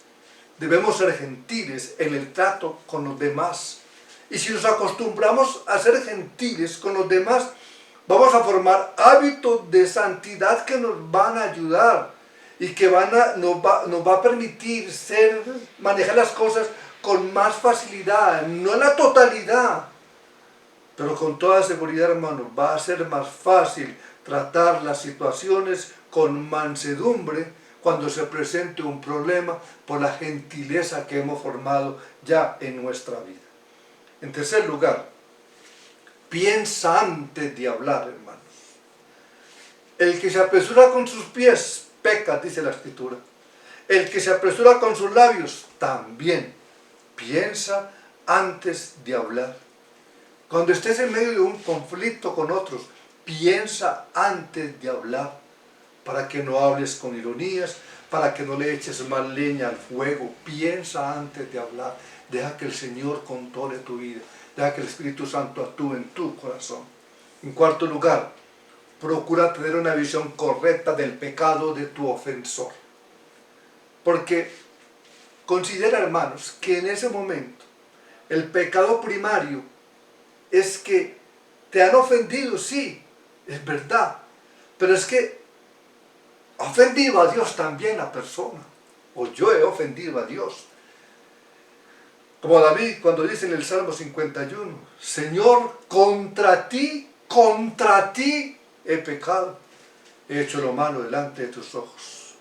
Debemos ser gentiles en el trato con los demás. Y si nos acostumbramos a ser gentiles con los demás, vamos a formar hábitos de santidad que nos van a ayudar y que nos va a permitir manejar las cosas con más facilidad, no en la totalidad, pero con toda seguridad, hermano, va a ser más fácil tratar las situaciones con mansedumbre cuando se presente un problema por la gentileza que hemos formado ya en nuestra vida. En tercer lugar, piensa antes de hablar, hermanos. El que se apresura con sus pies peca, dice la Escritura. El que se apresura con sus labios también. Piensa antes de hablar. Cuando estés en medio de un conflicto con otros, piensa antes de hablar, para que no hables con ironías, para que no le eches más leña al fuego. Piensa antes de hablar. Deja que el Señor controle tu vida. Deja que el Espíritu Santo actúe en tu corazón. En cuarto lugar, procura tener una visión correcta del pecado de tu ofensor. Porque considera, hermanos, que en ese momento el pecado primario es que te han ofendido, sí, es verdad, pero es que ha ofendido a Dios también la persona, o yo he ofendido a Dios. Como David cuando dice en el Salmo 51, Señor, contra ti he pecado, he hecho lo malo delante de tus ojos.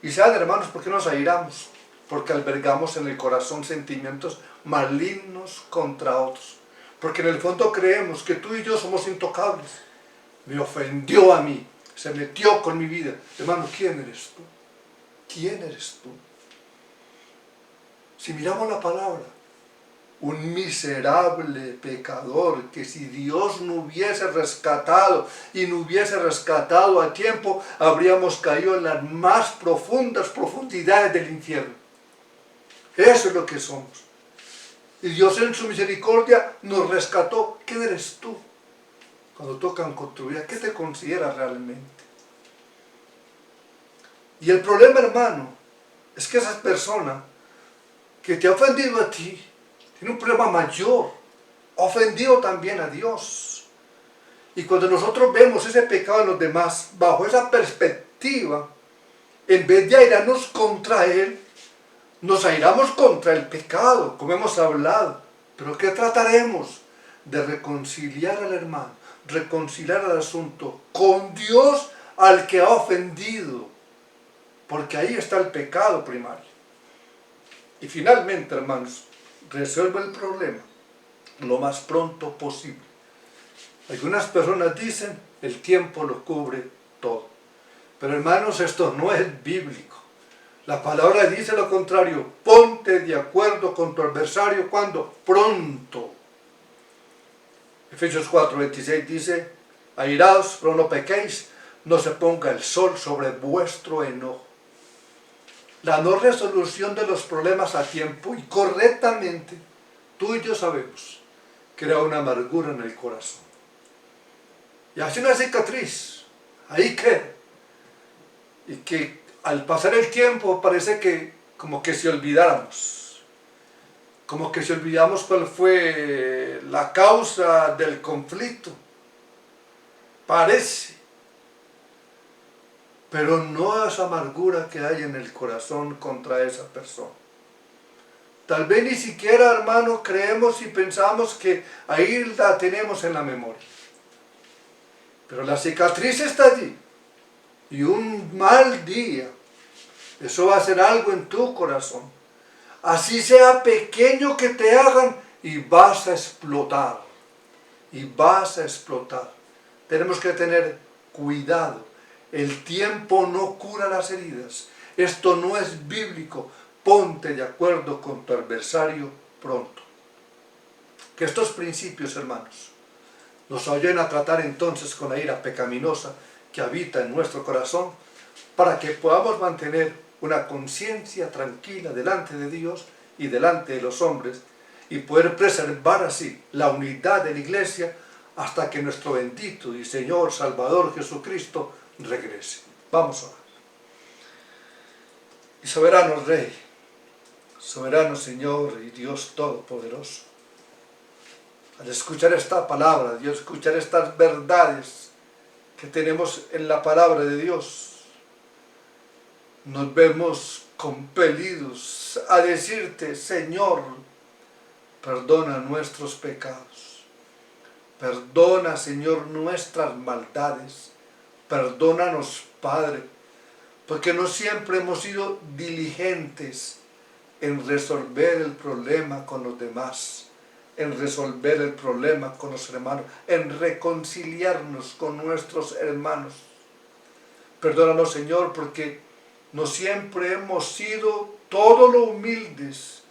Y saben, hermanos, ¿por qué nos airamos? Porque albergamos en el corazón sentimientos malignos contra otros. Porque en el fondo creemos que tú y yo somos intocables. Me ofendió a mí, se metió con mi vida. Hermano, ¿quién eres tú? ¿Quién eres tú? Si miramos la palabra, un miserable pecador que si Dios no hubiese rescatado y no hubiese rescatado a tiempo, habríamos caído en las más profundas profundidades del infierno. Eso es lo que somos. Y Dios en su misericordia nos rescató. ¿Quién eres tú? Cuando tocan con tu vida, ¿qué te consideras realmente? Y el problema, hermano, es que esa persona que te ha ofendido a ti, tiene un problema mayor, ha ofendido también a Dios. Y cuando nosotros vemos ese pecado en los demás, bajo esa perspectiva, en vez de airarnos contra él, nos airamos contra el pecado, como hemos hablado. Pero ¿qué trataremos? De reconciliar al hermano, reconciliar al asunto con Dios al que ha ofendido. Porque ahí está el pecado primario. Y finalmente, hermanos, resuelve el problema lo más pronto posible. Algunas personas dicen, el tiempo lo cubre todo. Pero hermanos, esto no es bíblico. La palabra dice lo contrario. Ponte de acuerdo con tu adversario, ¿cuándo? Pronto. Efesios 4:26 dice, airaos, pero no pequéis, no se ponga el sol sobre vuestro enojo. La no resolución de los problemas a tiempo y correctamente, tú y yo sabemos, crea una amargura en el corazón. Y hace una cicatriz, ahí queda. Y que al pasar el tiempo parece que como que se olvidáramos. Como que se olvidamos cuál fue la causa del conflicto. Parece. Pero no esa amargura que hay en el corazón contra esa persona. Tal vez ni siquiera, hermano, creemos y pensamos que ahí la tenemos en la memoria. Pero la cicatriz está allí. Y un mal día, eso va a hacer algo en tu corazón. Así sea pequeño que te hagan y vas a explotar. Y vas a explotar. Tenemos que tener cuidado. El tiempo no cura las heridas. Esto no es bíblico. Ponte de acuerdo con tu adversario pronto. Que estos principios, hermanos, nos ayuden a tratar entonces con la ira pecaminosa que habita en nuestro corazón, para que podamos mantener una conciencia tranquila delante de Dios y delante de los hombres, y poder preservar así la unidad de la iglesia hasta que nuestro bendito y Señor Salvador Jesucristo regrese. Vamos a orar. Y soberano Rey, soberano Señor y Dios Todopoderoso, al escuchar esta palabra, Dios, escuchar estas verdades que tenemos en la palabra de Dios, nos vemos compelidos a decirte, Señor, perdona nuestros pecados, perdona, Señor, nuestras maldades, perdónanos, Padre, porque no siempre hemos sido diligentes en resolver el problema con los demás, en resolver el problema con los hermanos, en reconciliarnos con nuestros hermanos. Perdónanos, Señor, porque no siempre hemos sido todo lo humildes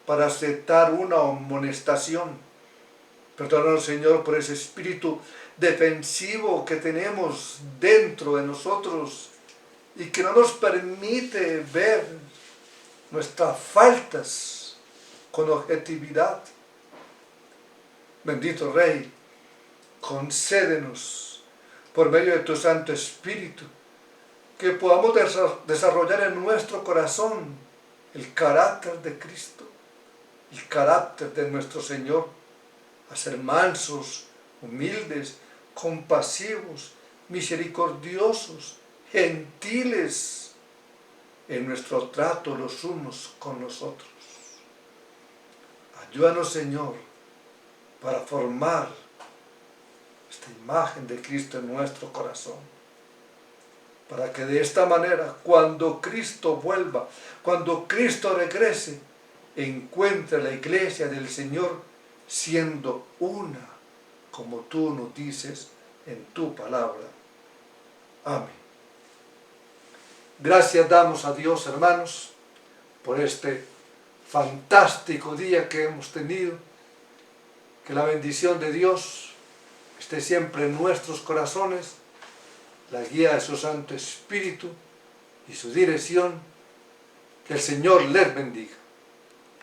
para aceptar una amonestación. Perdónanos, Señor, por ese espíritu defensivo que tenemos dentro de nosotros y que no nos permite ver nuestras faltas con objetividad. Bendito Rey, concédenos por medio de tu Santo Espíritu que podamos desarrollar en nuestro corazón el carácter de Cristo, el carácter de nuestro Señor, a ser mansos, humildes, compasivos, misericordiosos, gentiles en nuestro trato los unos con los otros. Ayúdanos, Señor, para formar esta imagen de Cristo en nuestro corazón, para que de esta manera, cuando Cristo vuelva, cuando Cristo regrese, encuentre la iglesia del Señor siendo una, como tú nos dices en tu palabra. Amén. Gracias damos a Dios, hermanos, por este fantástico día que hemos tenido. Que la bendición de Dios esté siempre en nuestros corazones, la guía de su Santo Espíritu y su dirección. Que el Señor les bendiga.